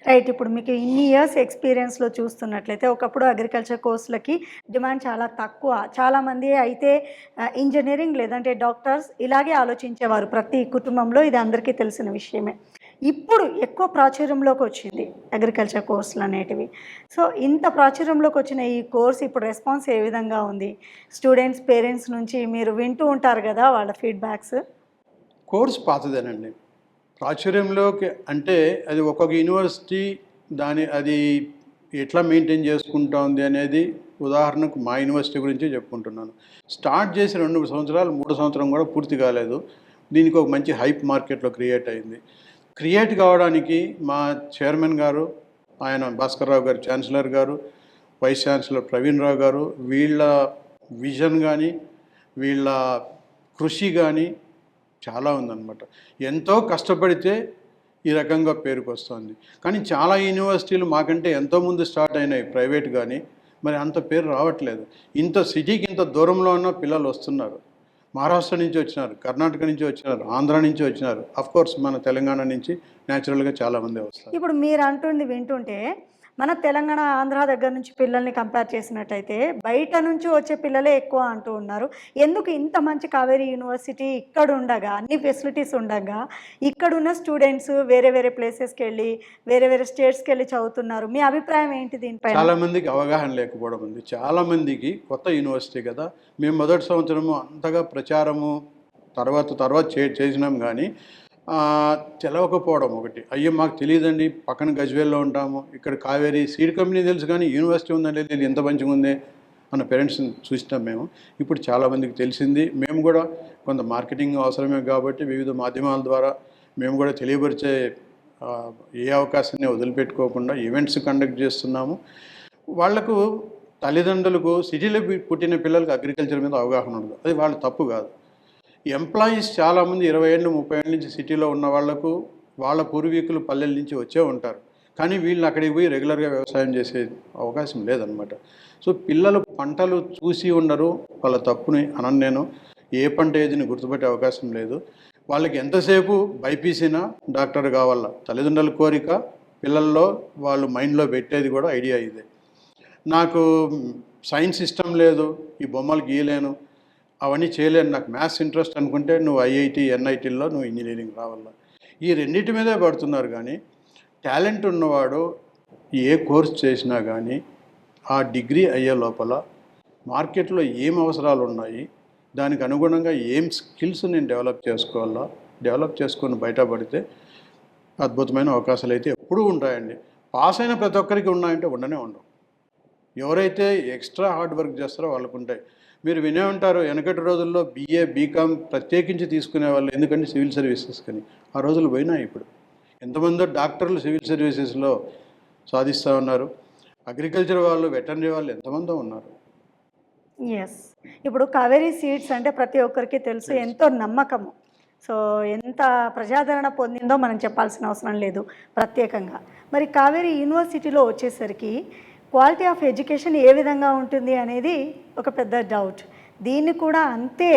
రైట్. ఇప్పుడు మీకు ఇన్ని ఇయర్స్ ఎక్స్పీరియన్స్లో చూస్తున్నట్లయితే ఒకప్పుడు అగ్రికల్చర్ కోర్సులకి డిమాండ్ చాలా తక్కువ. చాలామంది అయితే ఇంజనీరింగ్ లేదంటే డాక్టర్స్ ఇలాగే ఆలోచించేవారు ప్రతి కుటుంబంలో. ఇది అందరికీ తెలిసిన విషయమే. ఇప్పుడు ఎక్కువ ప్రాచుర్యంలోకి వచ్చింది అగ్రికల్చర్ కోర్సులు అనేటివి. సో ఇంత ప్రాచుర్యంలోకి వచ్చిన ఈ కోర్స్ ఇప్పుడు రెస్పాన్స్ ఏ విధంగా ఉంది? స్టూడెంట్స్, పేరెంట్స్ నుంచి మీరు వింటూ ఉంటారు కదా వాళ్ళ ఫీడ్బ్యాక్స్. కోర్స్ పాతదేనండి. ప్రాచుర్యంలోకి అంటే అది ఒక్కొక్క యూనివర్సిటీ అది ఎట్లా మెయింటైన్ చేసుకుంటా ఉంది అనేది, ఉదాహరణకు మా యూనివర్సిటీ గురించి చెప్పుకుంటున్నాను. స్టార్ట్ చేసి 2 సంవత్సరాలు 3 సంవత్సరం కూడా పూర్తి కాలేదు. దీనికి ఒక మంచి హైప్ మార్కెట్లో క్రియేట్ అయింది. క్రియేట్ కావడానికి మా చైర్మన్ గారు, ఆయన భాస్కర్ రావు గారు, ఛాన్సలర్ గారు, వైస్ ఛాన్సలర్ ప్రవీణ్ రావు గారు, వీళ్ళ విజన్ కానీ వీళ్ళ కృషి కానీ చాలా ఉందన్నమాట. ఎంతో కష్టపడితే ఈ రకంగా పేరుకు వస్తుంది. కానీ చాలా యూనివర్సిటీలు మాకంటే ఎంతో ముందు స్టార్ట్ అయినాయి ప్రైవేట్, కానీ మరి అంత పేరు రావట్లేదు. ఇంత సిటీకి ఇంత దూరంలో ఉన్న పిల్లలు వస్తున్నారు. మహారాష్ట్ర నుంచి వచ్చినారు, కర్ణాటక నుంచి వచ్చినారు, ఆంధ్ర నుంచి వచ్చినారు, అఫ్కోర్స్ మన తెలంగాణ నుంచి న్యాచురల్గా చాలామంది వస్తారు. ఇప్పుడు మీరు అంటుంది వింటుంటే మన తెలంగాణ, ఆంధ్ర దగ్గర నుంచి పిల్లల్ని కంపేర్ చేసినట్టయితే బయట నుంచి వచ్చే పిల్లలే ఎక్కువ అంటూ ఉన్నారు. ఎందుకు ఇంత మంచి కావేరీ యూనివర్సిటీ ఇక్కడ ఉండగా, అన్ని ఫెసిలిటీస్ ఉండగా, ఇక్కడున్న స్టూడెంట్స్ వేరే వేరే ప్లేసెస్కి వెళ్ళి వేరే వేరే స్టేట్స్కి వెళ్ళి చదువుతున్నారు? మీ అభిప్రాయం ఏంటి దీనిపై? చాలామందికి అవగాహన లేకపోవడం ఉంది. చాలామందికి కొత్త యూనివర్సిటీ కదా, మేము మొదటి సంవత్సరము అంతగా ప్రచారము తర్వాత చేసినాం, కానీ తెలవకపోవడం ఒకటి. అయ్యో మాకు తెలియదండి, పక్కన గజ్వేల్లో ఉంటాము, ఇక్కడ కావేరీ సీడ్ కంపెనీ తెలుసు కానీ యూనివర్సిటీ ఉందండి, ఇది ఎంత మంచిగా ఉంది అన్న పేరెంట్స్ని చూసినాం మేము. ఇప్పుడు చాలామందికి తెలిసింది. మేము కూడా కొంత మార్కెటింగ్ అవసరమే కాబట్టి వివిధ మాధ్యమాల ద్వారా మేము కూడా తెలియపరిచే ఏ అవకాశాన్ని వదిలిపెట్టుకోకుండా ఈవెంట్స్ కండక్ట్ చేస్తున్నాము. వాళ్లకు తల్లిదండ్రులకు సిటీలో పుట్టిన పిల్లలకు అగ్రికల్చర్ మీద అవగాహన ఉండదు. అది వాళ్ళ తప్పు కాదు. ఎంప్లాయీస్ చాలామంది 20 ఏళ్ళు 30 ఏళ్ళ నుంచి సిటీలో ఉన్న వాళ్లకు వాళ్ళ పూర్వీకులు పల్లెల నుంచి వచ్చే ఉంటారు. కానీ వీళ్ళు అక్కడికి పోయి రెగ్యులర్గా వ్యవసాయం చేసే అవకాశం లేదనమాట. సో పిల్లలు పంటలు చూసి ఉండరు, వాళ్ళ తప్పుని అనను నేను. ఏ పంట ఏదిని గుర్తుపెట్టే అవకాశం లేదు. వాళ్ళకి ఎంతసేపు బైపీసీనా డాక్టర్ కావాల, తల్లిదండ్రుల కోరిక, పిల్లల్లో వాళ్ళు మైండ్లో పెట్టేది కూడా ఐడియా ఇదే. నాకు సైన్స్ ఇష్టం లేదు, ఈ బొమ్మలు గీయలేను, అవన్నీ చేయలేను, నాకు మ్యాథ్స్ ఇంట్రెస్ట్ అనుకుంటే నువ్వు ఐఐటి, ఎన్ఐటీల్లో నువ్వు ఇంజనీరింగ్ రావాలా. ఈ రెండింటి మీదే పడుతున్నారు. కానీ టాలెంట్ ఉన్నవాడు ఏ కోర్స్ చేసినా కానీ ఆ డిగ్రీ అయ్యే లోపల మార్కెట్లో ఏం అవసరాలు ఉన్నాయి, దానికి అనుగుణంగా ఏం స్కిల్స్ నేను డెవలప్ చేసుకోవాలా, డెవలప్ చేసుకొని బయటపడితే అద్భుతమైన అవకాశాలు అయితే ఎప్పుడూ ఉంటాయండి. పాస్ అయిన ప్రతి ఒక్కరికి ఉన్నాయంటే ఉండనే ఉండవు. ఎవరైతే ఎక్స్ట్రా హార్డ్ వర్క్ చేస్తారో వాళ్ళకు ఉంటాయి. మీరు వినే ఉంటారు, వెనకటి రోజుల్లో BA BCom ప్రత్యేకించి తీసుకునే వాళ్ళు, ఎందుకంటే సివిల్ సర్వీసెస్ కానీ. ఆ రోజులు పోయినాయి. ఇప్పుడు ఎంతమందో డాక్టర్లు సివిల్ సర్వీసెస్లో సాధిస్తూ ఉన్నారు. అగ్రికల్చర్ వాళ్ళు, వెటర్నరీ వాళ్ళు ఎంతమందో ఉన్నారు. ఎస్. ఇప్పుడు కావేరీ సీడ్స్ అంటే ప్రతి ఒక్కరికి తెలుసు, ఎంతో నమ్మకము. సో ఎంత ప్రజాదరణ పొందిందో మనం చెప్పాల్సిన అవసరం లేదు ప్రత్యేకంగా. మరి కావేరీ యూనివర్సిటీలో వచ్చేసరికి క్వాలిటీ ఆఫ్ ఎడ్యుకేషన్ ఏ విధంగా ఉంటుంది అనేది ఒక పెద్ద డౌట్. దీన్ని కూడా అంతే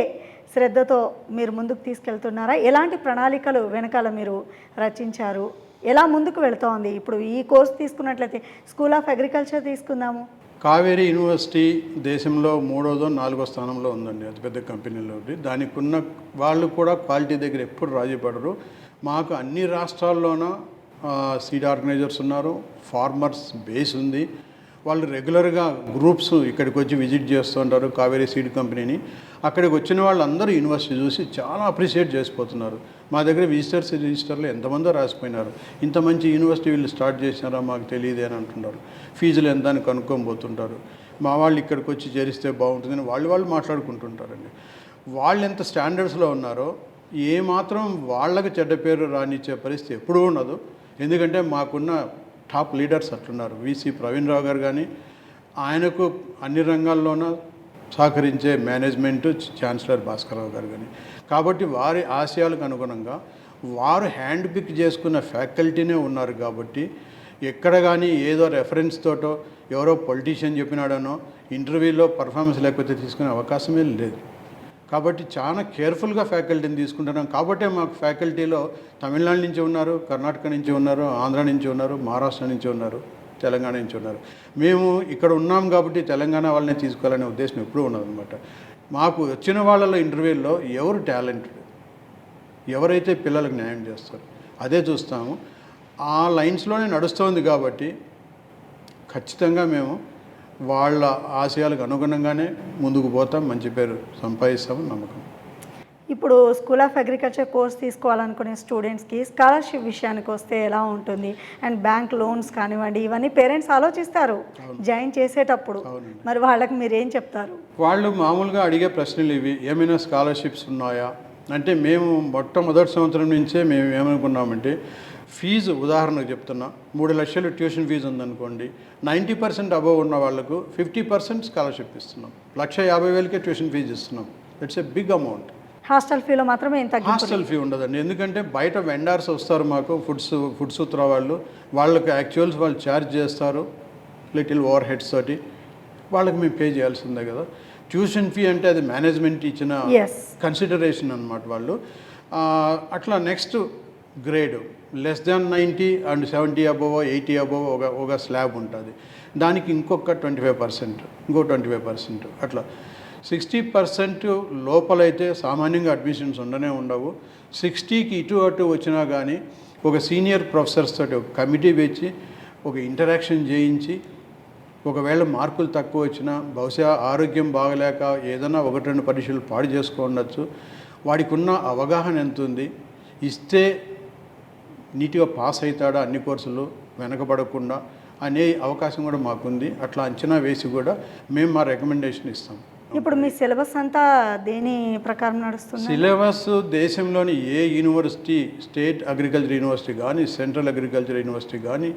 శ్రద్ధతో మీరు ముందుకు తీసుకెళ్తున్నారా? ఎలాంటి ప్రణాళికలు వెనకాల మీరు రచించారు? ఎలా ముందుకు వెళుతోంది? ఇప్పుడు ఈ కోర్స్ తీసుకున్నట్లయితే స్కూల్ ఆఫ్ అగ్రికల్చర్ తీసుకుందాము. కావేరీ యూనివర్సిటీ దేశంలో 3వ 4వ స్థానంలో ఉందండి, అతిపెద్ద కంపెనీలో. దానికి ఉన్న వాళ్ళు కూడా క్వాలిటీ దగ్గర ఎప్పుడు రాజీ పడరు. మాకు అన్ని రాష్ట్రాల్లోనూ సీడ్ ఆర్గనైజర్స్ ఉన్నారు, ఫార్మర్స్ బేస్ ఉంది. వాళ్ళు రెగ్యులర్గా గ్రూప్స్ ఇక్కడికి వచ్చి విజిట్ చేస్తూ ఉంటారు కావేరీ సీడ్ కంపెనీని. అక్కడికి వచ్చిన వాళ్ళందరూ యూనివర్సిటీ చూసి చాలా అప్రిషియేట్ చేసిపోతున్నారు. మా దగ్గర విజిటర్స్ రిజిస్టర్లో ఎంతమందో రాసిపోయినారు, ఇంత మంచి యూనివర్సిటీ వీళ్ళు స్టార్ట్ చేసినారా మాకు తెలియదే అని అంటున్నారు. ఫీజులు ఎంత అని కనుక్కోబోతుంటారు. మా వాళ్ళు ఇక్కడికి వచ్చి చేరిస్తే బాగుంటుందని వాళ్ళు మాట్లాడుకుంటుంటారండి. వాళ్ళు ఎంత స్టాండర్డ్స్లో ఉన్నారో ఏమాత్రం వాళ్ళకి చెడ్డ పేరు రానిచ్చే పరిస్థితి ఎప్పుడూ ఉండదు. ఎందుకంటే మాకున్న top leaders అట్లున్నారు. VC Praveen Rao గారు కానీ, ఆయనకు అన్ని రంగాల్లోనూ సహకరించే మేనేజ్మెంటు ఛాన్సలర్ భాస్కరరావు గారు కానీ. కాబట్టి వారి ఆశయాలకు అనుగుణంగా వారు హ్యాండ్ పిక్ చేసుకున్న ఫ్యాకల్టీనే ఉన్నారు. కాబట్టి ఎక్కడ కానీ ఏదో రెఫరెన్స్ తోటో ఎవరో పొలిటీషియన్ చెప్పినాడనో ఇంటర్వ్యూలో పర్ఫార్మెన్స్ లేకపోతే తీసుకునే అవకాశమే లేదు. కాబట్టి చాలా కేర్ఫుల్గా ఫ్యాకల్టీని తీసుకుంటున్నాం. కాబట్టి మాకు ఫ్యాకల్టీలో తమిళనాడు నుంచి ఉన్నారు, కర్ణాటక నుంచి ఉన్నారు, ఆంధ్ర నుంచి ఉన్నారు, మహారాష్ట్ర నుంచి ఉన్నారు, తెలంగాణ నుంచి ఉన్నారు. మేము ఇక్కడ ఉన్నాం కాబట్టి తెలంగాణ వాళ్ళని తీసుకోవాలనే ఉద్దేశం ఎప్పుడూ ఉన్నదన్నమాట. మాకు వచ్చిన వాళ్ళలో ఇంటర్వ్యూల్లో ఎవరు టాలెంటెడ్, ఎవరైతే పిల్లలకు న్యాయం చేస్తారు అదే చూస్తాము. ఆ లైన్స్లోనే నడుస్తుంది. కాబట్టి ఖచ్చితంగా మేము వాళ్ళ ఆశయాలకు అనుగుణంగానే ముందుకు పోతాం, మంచి పేరు సంపాదిస్తామని నమ్మకం. ఇప్పుడు స్కూల్ ఆఫ్ అగ్రికల్చర్ కోర్స్ తీసుకోవాలనుకునే స్టూడెంట్స్కి స్కాలర్షిప్ విషయానికి వస్తే ఎలా ఉంటుంది? అండ్ బ్యాంక్ లోన్స్ కానివ్వండి, ఇవన్నీ పేరెంట్స్ ఆలోచిస్తారు జాయిన్ చేసేటప్పుడు. మరి వాళ్ళకి మీరు ఏం చెప్తారు? వాళ్ళు మామూలుగా అడిగే ప్రశ్నలు ఇవి, ఏమైనా స్కాలర్షిప్స్ ఉన్నాయా అంటే, మేము మొట్టమొదటి సంవత్సరం నుంచే మేము ఏమనుకున్నామంటే, ఫీజు ఉదాహరణకు చెప్తున్నా, 3 లక్షలు ట్యూషన్ ఫీజు ఉందనుకోండి, 90% అబవ్ ఉన్న వాళ్ళకు 50% స్కాలర్షిప్ ఇస్తున్నాం. 1,50,000కే ట్యూషన్ ఫీజు ఇస్తున్నాం. It's a big amount. Hostel ఫీలో మాత్రమే ఏం తగ్గింపు? హాస్టల్ ఫీ ఉండదండి. ఎందుకంటే బయట వెండర్స్ వస్తారు మాకు, ఫుడ్ సూత్ర వాళ్ళకి యాక్చువల్స్ వాళ్ళు ఛార్జ్ చేస్తారు లిటిల్ ఓవర్ హెడ్స్ తోటి, వాళ్ళకి మేము పే చేయాల్సిందే కదా. ట్యూషన్ ఫీ అంటే అది మేనేజ్మెంట్ ఇచ్చిన కన్సిడరేషన్ అన్నమాట. వాళ్ళు అట్లా next grade less than 90 and 70 above 80 above ఒక స్లాబ్ ఉంటుంది. దానికి ఇంకొక 25%, ఇంకో 25%, అట్లా 60% లోపలైతే సామాన్యంగా అడ్మిషన్స్ ఉండవు. 60కి ఇటు అటు వచ్చినా కానీ ఒక సీనియర్ ప్రొఫెసర్స్ తోటి ఒక కమిటీ పెంచి ఒక ఇంటరాక్షన్ చేయించి, ఒకవేళ మార్కులు తక్కువ వచ్చినా, బహుశా ఆరోగ్యం బాగలేక ఏదైనా 1-2 పరీక్షలు పాడు చేసుకోండొచ్చు, వాడికి ఉన్న అవగాహన ఎంత ఉంది, ఇస్తే నీట్గా పాస్ అవుతాడా అన్ని కోర్సులు వెనకబడకుండా అనే అవకాశం కూడా మాకుంది. అట్లా అంచనా వేసి కూడా మేము మా రికమెండేషన్ ఇస్తాం. ఇప్పుడు మీ సిలబస్ అంతా దేని ప్రకారం నడుస్తుంది? సిలబస్ దేశంలోని ఏ యూనివర్సిటీ, స్టేట్ అగ్రికల్చర్ యూనివర్సిటీ కానీ, సెంట్రల్ అగ్రికల్చర్ యూనివర్సిటీ కానీ,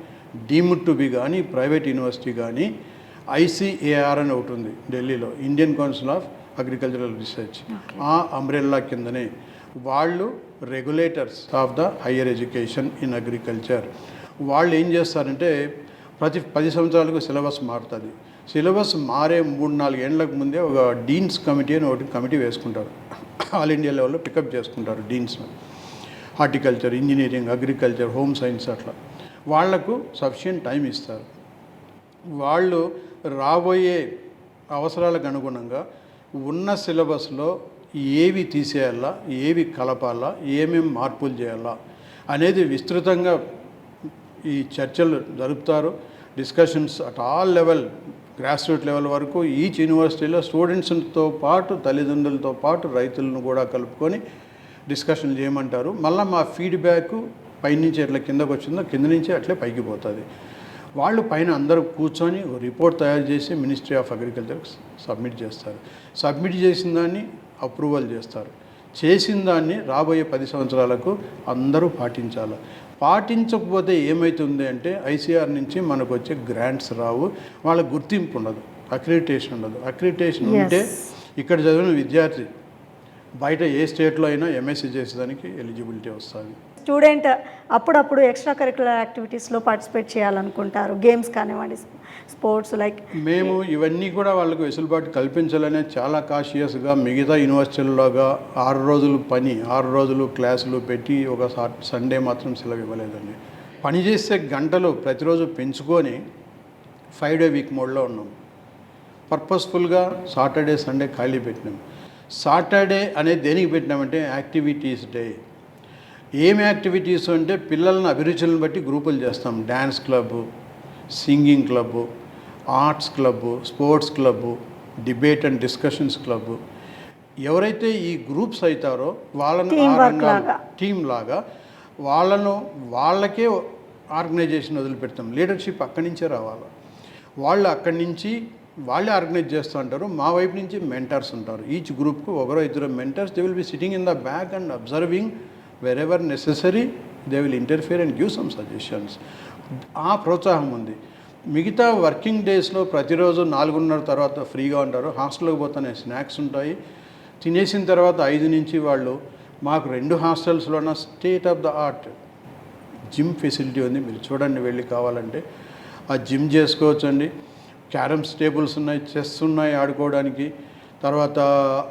డీమ్డ్ టు బి కానీ, ప్రైవేట్ యూనివర్సిటీ కానీ, ICAR అని ఒకటి ఉంది ఢిల్లీలో, Indian council of agricultural research, ఆ అంబ్రెల్లా కిందనే వాళ్ళు regulators of the higher education in agriculture. వాళ్ళు ఏం చేస్తారంటే ప్రతి 10 సంవత్సరాలకు సిలబస్ మారుతుంది. సిలబస్ మారే 3-4 ఏళ్ళకు ముందే ఒక డీన్స్ కమిటీ అని ఒకటి కమిటీ వేసుకుంటారు. ఆల్ ఇండియా లెవెల్లో పికప్ చేసుకుంటారు deans, horticulture, engineering, agriculture, home science, అట్లా వాళ్లకు సఫిషియంట్ టైం ఇస్తారు. వాళ్ళు రాబోయే అవసరాలకు అనుగుణంగా ఉన్న సిలబస్లో ఏవి తీసేయాలా, ఏవి కలపాలా, ఏమేమి మార్పులు చేయాలా అనేది విస్తృతంగా ఈ చర్చలు జరుపుతారు. Discussions at all level, grass root level వరకు ఈచ్ యూనివర్సిటీలో స్టూడెంట్స్తో పాటు తల్లిదండ్రులతో పాటు రైతులను కూడా కలుపుకొని డిస్కషన్ చేయమంటారు. మళ్ళీ మా ఫీడ్బ్యాక్ పైనుంచి ఎట్లా కిందకు వచ్చిందో కింద నుంచి అట్లే పైకి పోతుంది. వాళ్ళు పైన అందరూ కూర్చొని రిపోర్ట్ తయారు చేసి మినిస్ట్రీ ఆఫ్ అగ్రికల్చర్కి సబ్మిట్ చేస్తారు. సబ్మిట్ చేసిన దాన్ని అప్రూవల్ చేస్తారు. చేసిన దాన్ని రాబోయే 10 సంవత్సరాలకు అందరూ పాటించాలి. పాటించకపోతే ఏమవుతుంది అంటే ఐసీఆర్ నుంచి మనకు వచ్చే గ్రాంట్స్ రావు, వాళ్ళకి గుర్తింపు ఉండదు, అక్రిడిటేషన్ ఉండదు. అక్రిడిటేషన్ ఉంటే ఇక్కడ చదివిన విద్యార్థి బయట ఏ స్టేట్లో అయినా ఎంఎస్సీ చేసేదానికి ఎలిజిబిలిటీ వస్తుంది. స్టూడెంట్ అప్పుడప్పుడు ఎక్స్ట్రా కరికులర్ యాక్టివిటీస్లో పార్టిసిపేట్ చేయాలనుకుంటారు, గేమ్స్ కానివ్వండి, స్పోర్ట్స్ లైక్. మేము ఇవన్నీ కూడా వాళ్ళకు వెసులుబాటు కల్పించాలనే చాలా కాషియస్గా మిగతా యూనివర్సిటీల్లోగా 6 రోజులు పని 6 రోజులు క్లాసులు పెట్టి ఒక సండే మాత్రం సెలవు ఇవ్వలేదండి. పని చేసే గంటలు ప్రతిరోజు పెంచుకొని 5 డే వీక్ మోడ్లో ఉన్నాం. పర్పస్ఫుల్గా సాటర్డే సండే ఖాళీ పెట్టినాం. సాటర్డే అనేది దేనికి పెట్టినామంటే యాక్టివిటీస్ డే. ఏం యాక్టివిటీస్ అంటే పిల్లలను అభిరుచులను బట్టి గ్రూపులు చేస్తాం. Dance club, singing club, arts club, sports club, debate and discussions club. ఎవరైతే ఈ గ్రూప్స్ అవుతారో వాళ్ళను టీమ్ లాగా వాళ్ళకే ఆర్గనైజేషన్ వదిలిపెడతాం. లీడర్షిప్ అక్కడి నుంచే రావాలి. వాళ్ళు అక్కడి నుంచి వాళ్ళే ఆర్గనైజ్ చేస్తూ ఉంటారు. మా వైపు నుంచి మెంటర్స్ ఉంటారు. ఈచ్ గ్రూప్కు 1-2 mentors. They will be sitting in the back and observing wherever necessary they will interfere and give some suggestions. ఆ ప్రోత్సాహం ఉంది. మిగతా వర్కింగ్ డేస్లో ప్రతిరోజు 4:30 తర్వాత ఫ్రీగా ఉంటారు. హాస్టల్కి పోతానే స్నాక్స్ ఉంటాయి. తినేసిన తర్వాత 5 నుంచి వాళ్ళు మాకు 2 హాస్టల్స్లోన state of the art gym facility ఉంది. మీరు చూడండి వెళ్ళి కావాలంటే. ఆ జిమ్ చేసుకోవచ్చండి. క్యారమ్స్ టేబుల్స్ ఉన్నాయి, చెస్ ఉన్నాయి ఆడుకోవడానికి. తర్వాత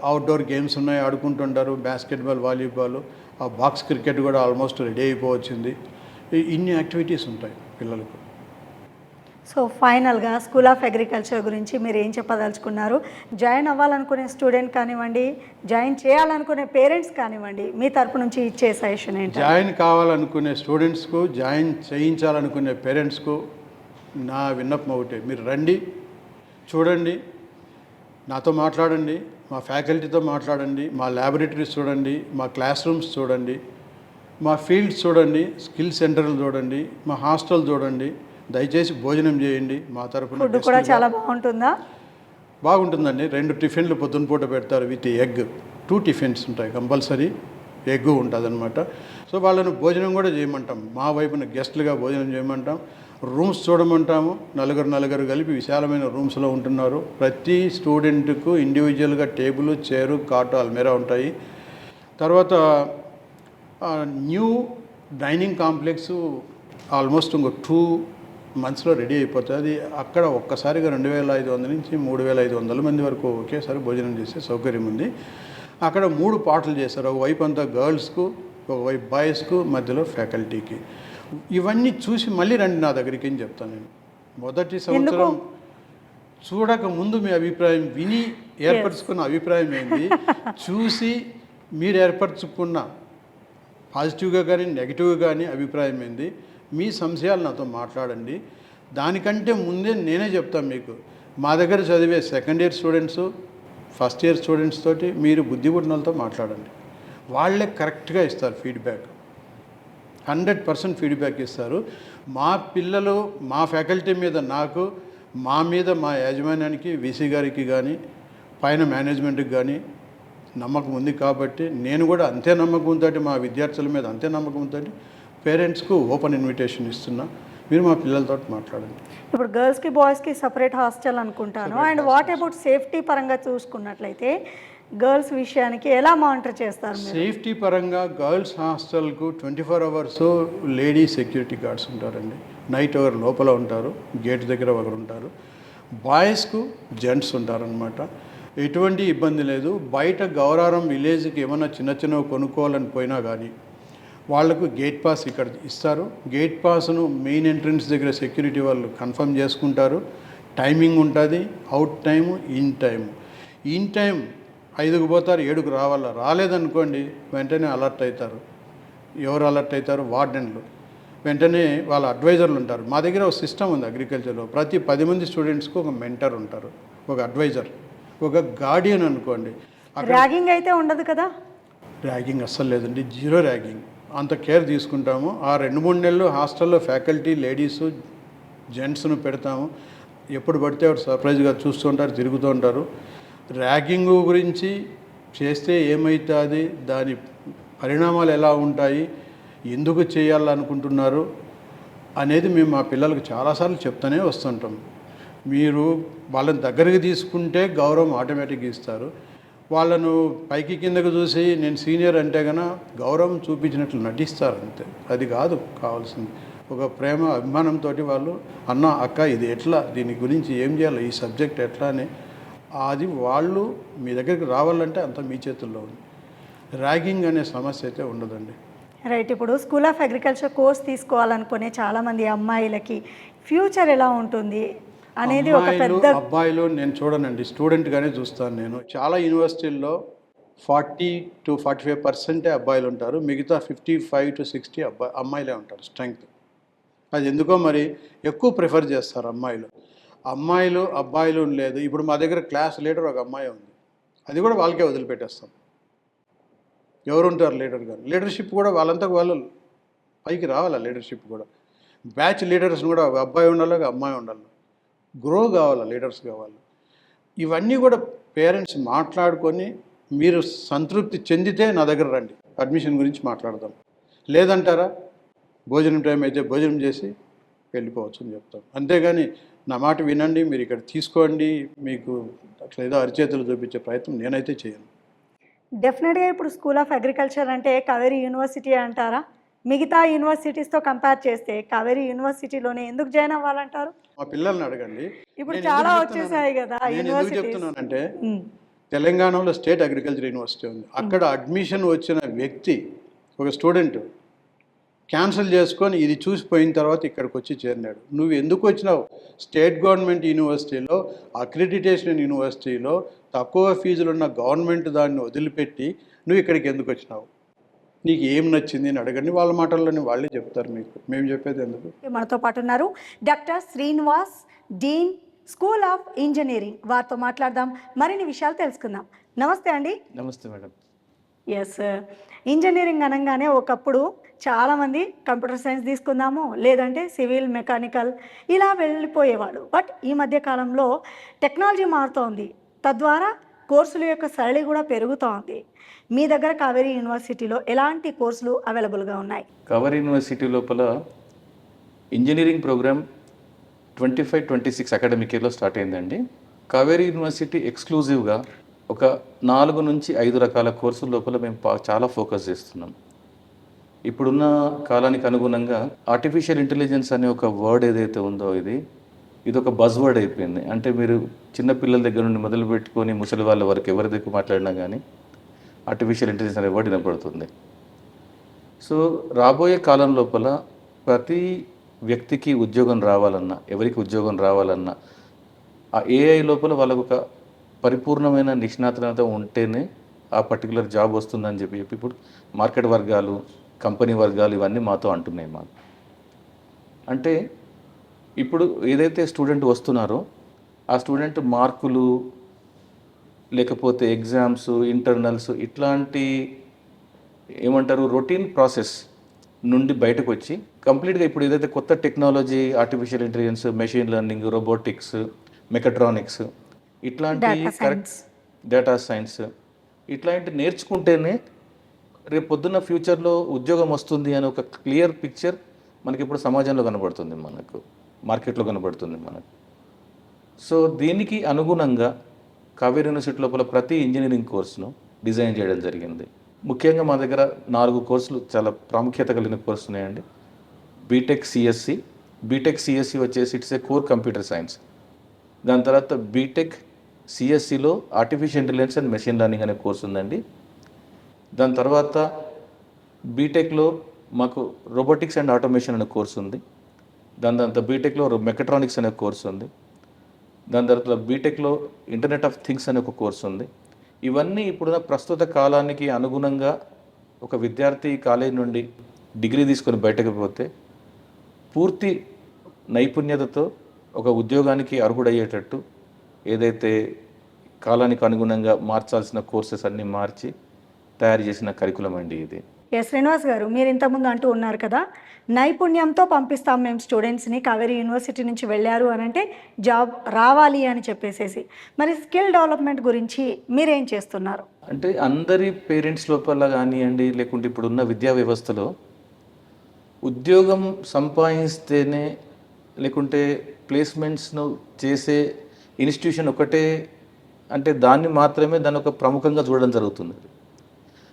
అవుట్డోర్ గేమ్స్ ఉన్నాయి, ఆడుకుంటుంటారు. బాస్కెట్బాల్, వాలీబాల్, ఆ బాక్స్ క్రికెట్ కూడా ఆల్మోస్ట్ రెడీ అయిపోవచ్చింది. ఇన్ని యాక్టివిటీస్ ఉంటాయి పిల్లలకు. సో ఫైనల్గా స్కూల్ ఆఫ్ అగ్రికల్చర్ గురించి మీరు ఏం చెప్పదలుచుకున్నారు? జాయిన్ అవ్వాలనుకునే స్టూడెంట్ కానివ్వండి, జాయిన్ చేయాలనుకునే పేరెంట్స్ కానివ్వండి, మీ తరపు నుంచి ఇచ్చే సజెషన్ ఏంటి? జాయిన్ కావాలనుకునే స్టూడెంట్స్కు, జాయిన్ చేయించాలనుకునే పేరెంట్స్కు నా విన్నపం ఒకటే, మీరు రండి, చూడండి, నాతో మాట్లాడండి, మా ఫ్యాకల్టీతో మాట్లాడండి, మా ల్యాబొరేటరీస్ చూడండి, మా క్లాస్ రూమ్స్ చూడండి, మా ఫీల్డ్స్ చూడండి, స్కిల్ సెంటర్లు చూడండి, మా హాస్టల్ చూడండి. దయచేసి భోజనం చేయండి. మా తరపున ఫుడ్ కూడా చాలా బాగుంటుందా? బాగుంటుందండి. 2 టిఫిన్లు పొద్దున పూట పెడతారు విత్ ఎగ్. 2 టిఫిన్స్ ఉంటాయి, కంపల్సరీ ఎగ్ ఉంటుంది అనమాట. సో వాళ్ళను భోజనం కూడా చేయమంటాం. మా వైపున గెస్ట్లుగా భోజనం చేయమంటాం. రూమ్స్ చూడమంటాము. 4 కలిపి విశాలమైన రూమ్స్లో ఉంటున్నారు. ప్రతి స్టూడెంట్కు ఇండివిజువల్గా టేబుల్, చైరు, కాటు, అల్మేరా ఉంటాయి. తర్వాత న్యూ డైనింగ్ కాంప్లెక్స్ ఆల్మోస్ట్ ఇంకో 2 మంత్స్లో రెడీ అయిపోతుంది. అది అక్కడ ఒక్కసారిగా 2,500 నుంచి 3,500 మంది వరకు ఒకేసారి భోజనం చేసే సౌకర్యం ఉంది. అక్కడ 3 పార్ట్లు చేశారు. ఒకవైపు అంతా గర్ల్స్కు, ఒకవైపు బాయ్స్కు, మధ్యలో ఫ్యాకల్టీకి. ఇవన్నీ చూసి మళ్ళీ రండి నా దగ్గరికి అని చెప్తాను నేను. మొదటి సంవత్సరం చూడక ముందు మీ అభిప్రాయం విని ఏర్పరచుకున్న అభిప్రాయం ఏంది, చూసి మీరు ఏర్పరచుకున్న పాజిటివ్గా కానీ నెగిటివ్గా కానీ అభిప్రాయం ఏంది, మీ సంశయాలు నాతో మాట్లాడండి. దానికంటే ముందే నేనే చెప్తాను మీకు, మా దగ్గర చదివే second year students, first year students తోటి మీరు బుద్ధిబుద్ధులతో మాట్లాడండి. వాళ్ళే కరెక్ట్గా ఇస్తారు ఫీడ్బ్యాక్. 100% ఫీడ్బ్యాక్ ఇస్తారు. మా పిల్లలు, మా ఫ్యాకల్టీ మీద నాకు, మా మీద మా యాజమాన్యానికి, వీసీ గారికి కానీ పైన మేనేజ్మెంట్కి కానీ నమ్మకం ఉంది. కాబట్టి నేను కూడా అంతే నమ్మకంతో, మా విద్యార్థుల మీద అంతే నమ్మకంతో పేరెంట్స్కు ఓపెన్ ఇన్విటేషన్ ఇస్తున్నా. మీరు మా పిల్లలతో మాట్లాడండి. ఇప్పుడు గర్ల్స్కి బాయ్స్కి సపరేట్ హాస్టల్ అనుకుంటాను. అండ్ వాట్ అబౌట్ సేఫ్టీ పరంగా చూసుకున్నట్లయితే గర్ల్స్ విషయానికి ఎలా మానిటర్ చేస్తారు? సేఫ్టీ పరంగా గర్ల్స్ హాస్టల్కు 24 అవర్స్ లేడీ సెక్యూరిటీ గార్డ్స్ ఉంటారండి. నైట్ ఒకరు లోపల ఉంటారు, గేట్ దగ్గర ఒకరు ఉంటారు. బాయ్స్కు జెంట్స్ ఉంటారనమాట. ఎటువంటి ఇబ్బంది లేదు. బయట గౌరారం విలేజ్కి ఏమైనా చిన్నవి కొనుక్కోవాలని పోయినా కానీ వాళ్లకు గేట్ పాస్ ఇక్కడ ఇస్తారు. గేట్ పాస్ను మెయిన్ ఎంట్రన్స్ దగ్గర సెక్యూరిటీ వాళ్ళు కన్ఫర్మ్ చేసుకుంటారు. టైమింగ్ ఉంటుంది, out time, in time. In time 5కు పోతారు, 7కు రావాలా. రాలేదనుకోండి వెంటనే అలర్ట్ అవుతారు. ఎవరు అలర్ట్ అవుతారు? వార్డెన్లు. వెంటనే వాళ్ళ అడ్వైజర్లు ఉంటారు. మా దగ్గర ఒక సిస్టమ్ ఉంది అగ్రికల్చర్లో. ప్రతి 10 మంది స్టూడెంట్స్కి ఒక మెంటర్ ఉంటారు, ఒక అడ్వైజర్, ఒక గార్డియన్ అనుకోండి. ర్యాగింగ్ అయితే ఉండదు కదా? ర్యాగింగ్ అస్సలు లేదండి, జీరో ర్యాగింగ్. అంత కేర్ తీసుకుంటాము. ఆ 2-3 నెలలు హాస్టల్లో ఫ్యాకల్టీ లేడీసు జెంట్స్ను పెడతాము. ఎప్పుడు పడితే అప్పుడు సర్ప్రైజ్గా చూస్తూ ఉంటారు, తిరుగుతూ ఉంటారు. ర్యాగింగ్ గురించి చేస్తే ఏమవుతుంది, దాని పరిణామాలు ఎలా ఉంటాయి, ఎందుకు చేయాలనుకుంటున్నారు అనేది మేము మా పిల్లలకు చాలాసార్లు చెప్తూనే వస్తుంటాం. మీరు వాళ్ళని దగ్గరికి తీసుకుంటే గౌరవం ఆటోమేటిక్గా ఇస్తారు. వాళ్ళను పైకి కిందకు చూసి నేను సీనియర్ అంటే కన్నా గౌరవం చూపించినట్లు నటిస్తారు అంతే. అది కాదు కావాల్సింది. ఒక ప్రేమ అభిమానంతో వాళ్ళు అన్న అక్క ఇది ఎట్లా, దీని గురించి ఏం చేయాలి, ఈ సబ్జెక్ట్ ఎట్లా అని అది వాళ్ళు మీ దగ్గరికి రావాలంటే అంత మీ చేతుల్లో ఉంది. ర్యాగింగ్ అనే సమస్య అయితే ఉండదండి. రైట్. ఇప్పుడు స్కూల్ ఆఫ్ అగ్రికల్చర్ కోర్స్ తీసుకోవాలనుకునే చాలామంది అమ్మాయిలకి ఫ్యూచర్ ఎలా ఉంటుంది అనేది ఒక పెద్ద అబ్బాయిలు నేను చూడనండి, స్టూడెంట్గానే చూస్తాను నేను. చాలా యూనివర్సిటీల్లో 40 to 45% అబ్బాయిలు ఉంటారు, మిగతా 55 to 60 అమ్మాయిలే ఉంటారు స్ట్రెంగ్త్. అది ఎందుకో మరి ఎక్కువ ప్రిఫర్ చేస్తారు అమ్మాయిలు. అబ్బాయిలు లేదు. ఇప్పుడు మా దగ్గర క్లాస్ లీడర్ ఒక అమ్మాయి ఉంది, అది కూడా వాళ్ళకే వదిలిపెట్టేస్తాం. ఎవరు ఉంటారు లీడర్ గారు? లీడర్షిప్ కూడా వాళ్ళంతా వాళ్ళు పైకి రావాలి. లీడర్షిప్ కూడా బ్యాచ్ లీడర్స్ కూడా ఒక అబ్బాయి ఉండాలి, ఒక అమ్మాయి ఉండాలి. గ్రో కావాలి, లీడర్స్ కావాలి. ఇవన్నీ కూడా పేరెంట్స్ మాట్లాడుకొని మీరు సంతృప్తి చెందితే నా దగ్గర రండి, అడ్మిషన్ గురించి మాట్లాడదాం. లేదంటారా భోజనం టైం అయితే భోజనం చేసి వెళ్ళిపోవచ్చు అని చెప్తాం. అంతేగాని నా మాట వినండి, మీరు ఇక్కడ తీసుకోండి, మీకు అట్లా ఏదో అరిచేతులు చూపించే ప్రయత్నం నేనైతే చేయను. డెఫినెట్గా ఇప్పుడు స్కూల్ ఆఫ్ అగ్రికల్చర్ అంటే కావేరీ యూనివర్సిటీ అంటారా? మిగతా యూనివర్సిటీస్తో కంపేర్ చేస్తే కావేరీ యూనివర్సిటీలోనే ఎందుకు జాయిన్ అవ్వాలంటారు? మా పిల్లల్ని అడగండి. ఇప్పుడు నేను చాలా ఎందుకు వచ్చేసాయి కదా నేను ఎందుకు యూనివర్సిటీస్. చెప్తున్నానంటే తెలంగాణలో స్టేట్ అగ్రికల్చర్ యూనివర్సిటీ ఉంది. అక్కడ అడ్మిషన్ వచ్చిన వ్యక్తి ఒక స్టూడెంట్ క్యాన్సిల్ చేసుకొని ఇది చూసిపోయిన తర్వాత ఇక్కడికి వచ్చి చేరినాడు. నువ్వు ఎందుకు వచ్చినావు? స్టేట్ గవర్నమెంట్ యూనివర్సిటీలో, అక్రిడిటేషన్ యూనివర్సిటీలో తక్కువ ఫీజులు ఉన్న గవర్నమెంట్ దాన్ని వదిలిపెట్టి నువ్వు ఇక్కడికి ఎందుకు వచ్చినావు? నీకు ఏం నచ్చింది అని అడగండి. వాళ్ళ మాటల్లోనే వాళ్ళే చెప్తారు మీకు, మేము చెప్పేది ఎందుకు. మనతో పాటు ఉన్నారు doctor Srinivas, dean, school of engineering. వారితో మాట్లాడదాం, మరిన్ని విషయాలు తెలుసుకుందాం. నమస్తే అండి. నమస్తే మేడం. ఎస్, ఇంజనీరింగ్ అనగానే ఒకప్పుడు చాలామంది కంప్యూటర్ సైన్స్ తీసుకుందాము, లేదంటే సివిల్, మెకానికల్ ఇలా వెళ్ళిపోయేవాడు. బట్ ఈ మధ్య కాలంలో టెక్నాలజీ మారుతోంది, తద్వారా కోర్సుల యొక్క సరళి కూడా పెరుగుతోంది. మీ దగ్గర కావేరీ యూనివర్సిటీలో ఎలాంటి కోర్సులు అవైలబుల్గా ఉన్నాయి? కావేరీ యూనివర్సిటీ లోపల ఇంజనీరింగ్ ప్రోగ్రామ్ 25-26 అకాడమిక్ ఇయర్లో స్టార్ట్ అయిందండి. కావేరీ యూనివర్సిటీ ఎక్స్క్లూజివ్గా ఒక 4 నుంచి 5 రకాల కోర్సుల లోపల మేము చాలా ఫోకస్ చేస్తున్నాం. ఇప్పుడున్న కాలానికి అనుగుణంగా ఆర్టిఫిషియల్ ఇంటెలిజెన్స్ అనే ఒక వర్డ్ ఏదైతే ఉందో ఇది ఒక బజ్ వర్డ్ అయిపోయింది. అంటే మీరు చిన్న పిల్లల దగ్గర నుండి మొదలు పెట్టుకొని ముసలి వాళ్ళ వరకు ఎవరి దగ్గర మాట్లాడినా కానీ ఆర్టిఫిషియల్ ఇంటెలిజెన్స్ అనే వర్డ్ వినపడుతుంది. సో రాబోయే కాలం లోపల ప్రతి వ్యక్తికి ఉద్యోగం రావాలన్నా, ఎవరికి ఉద్యోగం రావాలన్నా ఆ ఏఐ లోపల వాళ్ళకు ఒక పరిపూర్ణమైన నిష్ణాతత ఉంటేనే ఆ పర్టికులర్ జాబ్ వస్తుందని చెప్పి ఇప్పుడు మార్కెట్ వర్గాలు, కంపెనీ వర్గాలు ఇవన్నీ మాతో అంటున్నాయి. అంటే ఇప్పుడు ఏదైతే స్టూడెంట్ వస్తున్నారో ఆ స్టూడెంట్ మార్కులు లేకపోతే ఎగ్జామ్స్, ఇంటర్నల్స్ ఇట్లాంటి ఏమంటారు రొటీన్ ప్రాసెస్ నుండి బయటకు వచ్చి కంప్లీట్గా ఇప్పుడు ఏదైతే కొత్త technology, artificial intelligence, machine learning, robotics, mechatronics ఇట్లాంటి కరెక్ట్ డేటా సైన్స్ ఇట్లాంటి నేర్చుకుంటేనే రేపు పొద్దున్న ఫ్యూచర్లో ఉద్యోగం వస్తుంది అని ఒక క్లియర్ పిక్చర్ మనకి ఇప్పుడు సమాజంలో కనబడుతుంది, మనకు మార్కెట్లో కనబడుతుంది మనకు. సో దీనికి అనుగుణంగా కావేరీ యూనివర్సిటీ లోపల ప్రతి ఇంజనీరింగ్ కోర్సును డిజైన్ చేయడం జరిగింది. ముఖ్యంగా మా దగ్గర 4 కోర్సులు చాలా ప్రాముఖ్యత కలిగిన కోర్సు ఉన్నాయండి. బీటెక్ సిఎస్సి వచ్చేసి it's a core computer science. దాని తర్వాత బీటెక్ సిఎస్సిలో artificial intelligence and machine learning అనే కోర్సు ఉందండి. దాని తర్వాత బీటెక్లో మాకు రోబోటిక్స్ అండ్ ఆటోమేషన్ అనే కోర్సు ఉంది. దాని తర్వాత బీటెక్లో మెకట్రానిక్స్ అనే కోర్సు ఉంది. దాని తర్వాత బీటెక్లో ఇంటర్నెట్ ఆఫ్ థింగ్స్ అనే ఒక కోర్సు ఉంది. ఇవన్నీ ఇప్పుడున్న ప్రస్తుత కాలానికి అనుగుణంగా ఒక విద్యార్థి కాలేజ్ నుండి డిగ్రీ తీసుకొని బయటకు పోతే పూర్తి నైపుణ్యతతో ఒక ఉద్యోగానికి అర్హుడయ్యేటట్టు ఏదైతే కాలానికి అనుగుణంగా మార్చాల్సిన కోర్సెస్ అన్నీ మార్చి తయారు చేసిన కరికులం అండి ఇది. శ్రీనివాస్ గారు, మీరు ఇంతకుముందు అంటూ ఉన్నారు కదా, నైపుణ్యంతో పంపిస్తాం మేము స్టూడెంట్స్ని, కావేరీ యూనివర్సిటీ నుంచి వెళ్ళారు అని అంటే జాబ్ రావాలి అని చెప్పేసేసి. మరి స్కిల్ డెవలప్మెంట్ గురించి మీరేం చేస్తున్నారు? అంటే అందరి పేరెంట్స్ లోపల కానివ్వండి, లేకుంటే ఇప్పుడున్న విద్యా వ్యవస్థలో ఉద్యోగం సంపాదిస్తేనే లేకుంటే ప్లేస్మెంట్స్ను చేసే ఇన్స్టిట్యూషన్ ఒకటే అంటే దాన్ని మాత్రమే దాన్ని ఒక ప్రముఖంగా చూడడం జరుగుతుంది.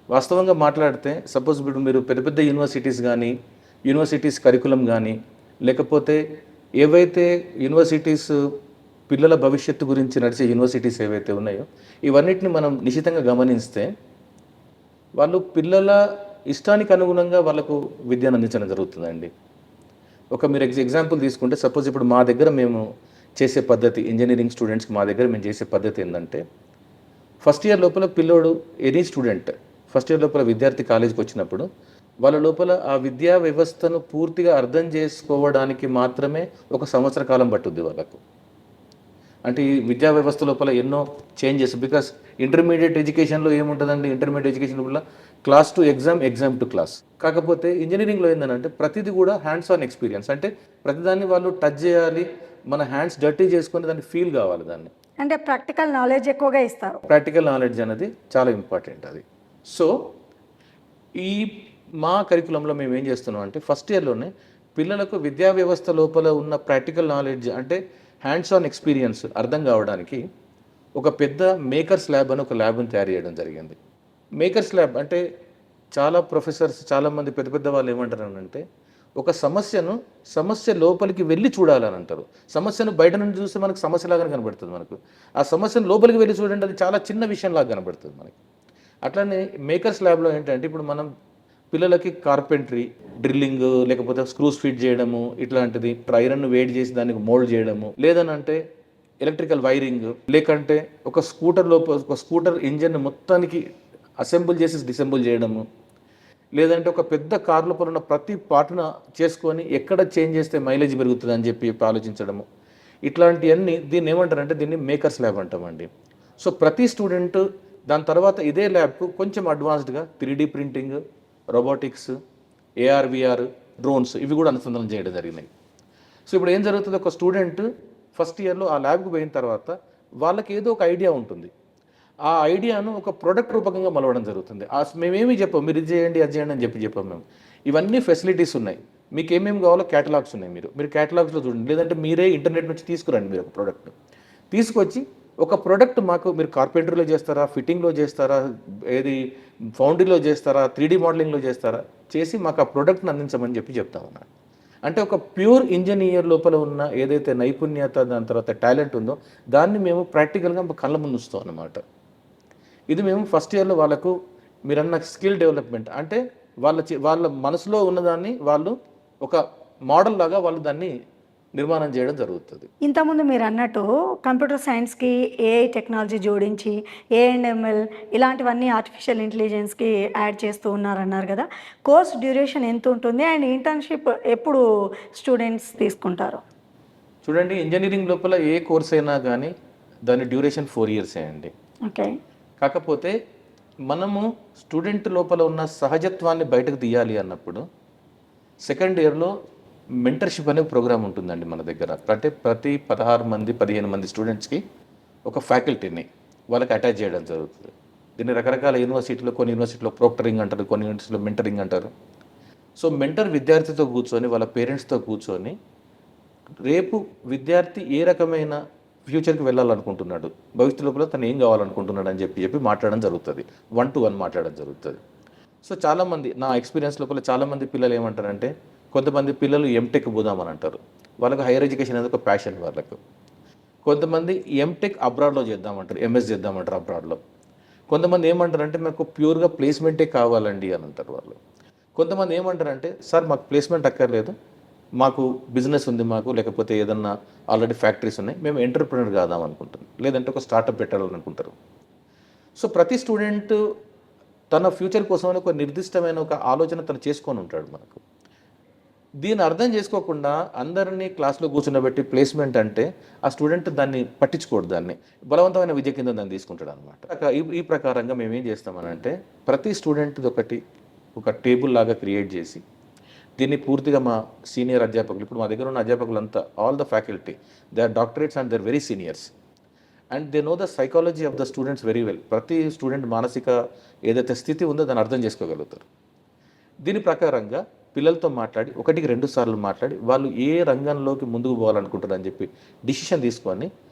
వాస్తవంగా మాట్లాడితే సపోజ్ ఇప్పుడు మీరు పెద్ద పెద్ద యూనివర్సిటీస్ కానీ, యూనివర్సిటీస్ కరికులం కానీ, లేకపోతే ఏవైతే యూనివర్సిటీస్ పిల్లల భవిష్యత్తు గురించి నడిచే యూనివర్సిటీస్ ఏవైతే ఉన్నాయో ఇవన్నిటిని మనం నిశితంగా గమనిస్తే వాళ్ళు పిల్లల ఇష్టానికి అనుగుణంగా వాళ్ళకు విద్యను అందించడం జరుగుతుందండి. ఒక మీరు ఎగ్జాంపుల్ తీసుకుంటే సపోజ్ ఇప్పుడు మా దగ్గర మేము చేసే పద్ధతి, ఇంజనీరింగ్ స్టూడెంట్స్కి మా దగ్గర మేము చేసే పద్ధతి ఏంటంటే, ఫస్ట్ ఇయర్ లోపల పిల్లోడు ఎనీ స్టూడెంట్ ఫస్ట్ ఇయర్ లోపల విద్యార్థి కాలేజీకి వచ్చినప్పుడు వాళ్ళ లోపల ఆ విద్యా వ్యవస్థను పూర్తిగా అర్థం చేసుకోవడానికి మాత్రమే ఒక సంవత్సర కాలం పట్టుద్ది వాళ్ళకు. అంటే ఈ విద్యా వ్యవస్థ లోపల ఎన్నో చేంజెస్, బికాస్ ఇంటర్మీడియట్ ఎడ్యుకేషన్లో ఏముంటుందండి, ఇంటర్మీడియట్ ఎడ్యుకేషన్ లోపల class to exam, exam to class. కాకపోతే ఇంజనీరింగ్లో ఏంటంటే ప్రతిదీ కూడా హ్యాండ్స్ ఆన్ ఎక్స్పీరియన్స్, అంటే ప్రతిదాన్ని వాళ్ళు టచ్ చేయాలి, మన హ్యాండ్స్ డర్టీ చేసుకొని దాన్ని ఫీల్ కావాలి దాన్ని. అంటే ప్రాక్టికల్ నాలెడ్జ్ ఎక్కువగా ఇస్తారు. ప్రాక్టికల్ నాలెడ్జ్ అనేది చాలా ఇంపార్టెంట్ అది. సో ఈ మా కరికులంలో మేము ఏం చేస్తున్నాం అంటే ఫస్ట్ ఇయర్లోనే పిల్లలకు విద్యా వ్యవస్థ లోపల ఉన్న ప్రాక్టికల్ నాలెడ్జ్ అంటే హ్యాండ్స్ ఆన్ ఎక్స్పీరియన్స్ అర్థం కావడానికి ఒక పెద్ద మేకర్స్ ల్యాబ్ అని ఒక ల్యాబ్ని తయారు చేయడం జరిగింది. మేకర్స్ ల్యాబ్ అంటే చాలా ప్రొఫెసర్స్, చాలామంది పెద్ద పెద్ద వాళ్ళు ఏమంటారు అంటే ఒక సమస్య లోపలికి వెళ్ళి చూడాలని అంటారు. సమస్యను బయట నుంచి చూస్తే మనకు సమస్యలాగా కనబడుతుంది, మనకు ఆ సమస్యను లోపలికి వెళ్ళి చూడండి అది చాలా చిన్న విషయంలాగా కనబడుతుంది మనకి. అట్లనే మేకర్స్ ల్యాబ్లో ఏంటంటే ఇప్పుడు మనం పిల్లలకి కార్పెంటరీ, డ్రిల్లింగ్, లేకపోతే స్క్రూస్ ఫిట్ చేయడము, ఇట్లాంటిది ఐరన్ను వేడి చేసి దానికి మోల్డ్ చేయడము, లేదనంటే ఎలక్ట్రికల్ వైరింగ్, లేకంటే ఒక స్కూటర్ ఇంజన్ మొత్తానికి అసెంబుల్ చేసి డిసెంబుల్ చేయడము, లేదంటే ఒక పెద్ద కార్ లోపల ఉన్న ప్రతి పార్ట్ను చేసుకొని ఎక్కడ చేంజ్ చేస్తే మైలేజ్ పెరుగుతుంది అని చెప్పి ఆలోచించడము, ఇట్లాంటివన్నీ దీన్ని ఏమంటారంటే దీన్ని మేకర్స్ ల్యాబ్ అంటామండి. సో ప్రతి స్టూడెంట్ దాని తర్వాత ఇదే ల్యాబ్కు కొంచెం అడ్వాన్స్డ్గా 3D printing, robotics, AR/VR, drones ఇవి కూడా అనుసంధానం చేయడం జరిగినాయి. సో ఇప్పుడు ఏం జరుగుతుంది, ఒక స్టూడెంట్ ఫస్ట్ ఇయర్లో ఆ ల్యాబ్కి పోయిన తర్వాత వాళ్ళకి ఏదో ఒక ఐడియా ఉంటుంది, ఆ ఐడియాను ఒక ప్రొడక్ట్ రూపకంగా మలవడం జరుగుతుంది. మేమేమి చెప్పాం, మీరు ఇది చేయండి అది చేయండి అని చెప్పాం మేము. ఇవన్నీ ఫెసిలిటీస్ ఉన్నాయి, మీకు ఏమేమి కావాలో క్యాటలాగ్స్ ఉన్నాయి, మీరు క్యాటలాగ్స్లో చూడండి, లేదంటే మీరే ఇంటర్నెట్ నుంచి తీసుకురండి. మీరు ఒక ప్రోడక్ట్ తీసుకొచ్చి ఒక ప్రోడక్ట్ మాకు మీరు కార్పెంటరీలో చేస్తారా, ఫిట్టింగ్లో చేస్తారా, ఏది ఫౌండరీలో చేస్తారా, 3D మోడలింగ్లో చేస్తారా, చేసి మాకు ఆ ప్రోడక్ట్ని అందించమని చెప్తామన్నా. అంటే ఒక ప్యూర్ ఇంజనీర్ లోపల ఉన్న ఏదైతే నైపుణ్యత, దాని తర్వాత టాలెంట్ ఉందో దాన్ని మేము ప్రాక్టికల్గా కళ్ళ ముందు ఉంచుతాం అన్నమాట. ఇది మేము ఫస్ట్ ఇయర్లో వాళ్ళకు మీరన్న స్కిల్ డెవలప్మెంట్ అంటే వాళ్ళ మనసులో ఉన్నదాన్ని వాళ్ళు ఒక మోడల్ లాగా వాళ్ళు దాన్ని నిర్మాణం చేయడం జరుగుతుంది. ఇంతకుముందు మీరు అన్నట్టు కంప్యూటర్ సైన్స్కి AI టెక్నాలజీ జోడించి ANML ఇలాంటివన్నీ ఆర్టిఫిషియల్ ఇంటెలిజెన్స్కి యాడ్ చేస్తూ ఉన్నారన్నారు కదా, కోర్స్ డ్యూరేషన్ ఎంత ఉంటుంది అండ్ ఇంటర్న్షిప్ ఎప్పుడు స్టూడెంట్స్ తీసుకుంటారు? చూడండి, ఇంజనీరింగ్ లోపల ఏ కోర్స్ అయినా కానీ దాని డ్యూరేషన్ 4 years అండి. ఓకే. కాకపోతే మనము స్టూడెంట్ లోపల ఉన్న సహజత్వాన్ని బయటకు తీయాలి అన్నప్పుడు సెకండ్ ఇయర్లో మెంటర్షిప్ అనే ప్రోగ్రామ్ ఉంటుందండి మన దగ్గర. అంటే ప్రతి 15 మంది స్టూడెంట్స్కి ఒక ఫ్యాకల్టీని వాళ్ళకి అటాచ్ చేయడం జరుగుతుంది. దీన్ని రకరకాల యూనివర్సిటీలో, కొన్ని యూనివర్సిటీలో ప్రోక్టరింగ్ అంటారు, కొన్ని యూనివర్సిటీలో మెంటరింగ్ అంటారు. సో మెంటర్ విద్యార్థితో కూర్చొని వాళ్ళ పేరెంట్స్తో కూర్చొని రేపు విద్యార్థి ఏ రకమైన ఫ్యూచర్కి వెళ్ళాలనుకుంటున్నాడు, భవిష్యత్తు లోపల తను ఏం కావాలనుకుంటున్నాడు అని చెప్పి మాట్లాడడం జరుగుతుంది. 1-to-1 మాట్లాడడం జరుగుతుంది. సో చాలామంది నా ఎక్స్పీరియన్స్ లోపల చాలామంది పిల్లలు ఏమంటారంటే, కొంతమంది పిల్లలు ఎంటెక్ పోదామని అంటారు, వాళ్ళకు హైయర్ ఎడ్యుకేషన్ అనేది ఒక ప్యాషన్ వాళ్ళకు. కొంతమంది ఎంటెక్ అబ్రాడ్లో చేద్దామంటారు, MS చేద్దామంటారు అబ్రాడ్లో. కొంతమంది ఏమంటారంటే మాకు ప్యూర్గా ప్లేస్మెంటే కావాలండి అని అంటారు వాళ్ళు. కొంతమంది ఏమంటారంటే సార్ మాకు ప్లేస్మెంట్ అక్కర్లేదు, మాకు బిజినెస్ ఉంది, మాకు లేకపోతే ఏదన్నా ఆల్రెడీ ఫ్యాక్టరీస్ ఉన్నాయి, మేము ఎంటర్ప్రినర్ కాదాం అనుకుంటాం, లేదంటే ఒక స్టార్టప్ పెట్టాలని అనుకుంటారు. సో ప్రతి స్టూడెంట్ తన ఫ్యూచర్ కోసం ఒక నిర్దిష్టమైన ఒక ఆలోచన తను చేసుకొని ఉంటాడు మనకు. దీన్ని అర్థం చేసుకోకుండా అందరినీ క్లాస్లో కూర్చున్నబెట్టి ప్లేస్మెంట్ అంటే ఆ స్టూడెంట్ దాన్ని పట్టించుకోడు, దాన్ని బలవంతమైన విద్య కింద దాన్ని తీసుకుంటాడు అనమాట. ఈ ప్రకారంగా మేము ఏం చేస్తామనంటే ప్రతి స్టూడెంట్ది ఒక టేబుల్ లాగా క్రియేట్ చేసి దీన్ని పూర్తిగా మా సీనియర్ అధ్యాపకులు, ఇప్పుడు మా దగ్గర ఉన్న అధ్యాపకులంతా all the faculty they are doctorates and they are very seniors and they know the psychology of the students very well. ప్రతి స్టూడెంట్ మానసిక ఏదైతే స్థితి ఉందో దాన్ని అర్థం చేసుకోగలుగుతారు. దీని ప్రకారంగా పిల్లలతో మాట్లాడి 1-2 సార్లు మాట్లాడి వాళ్ళు ఏ రంగంలోకి ముందుకు పోవాలనుకుంటారు అని చెప్పి డిసిషన్ తీసుకొని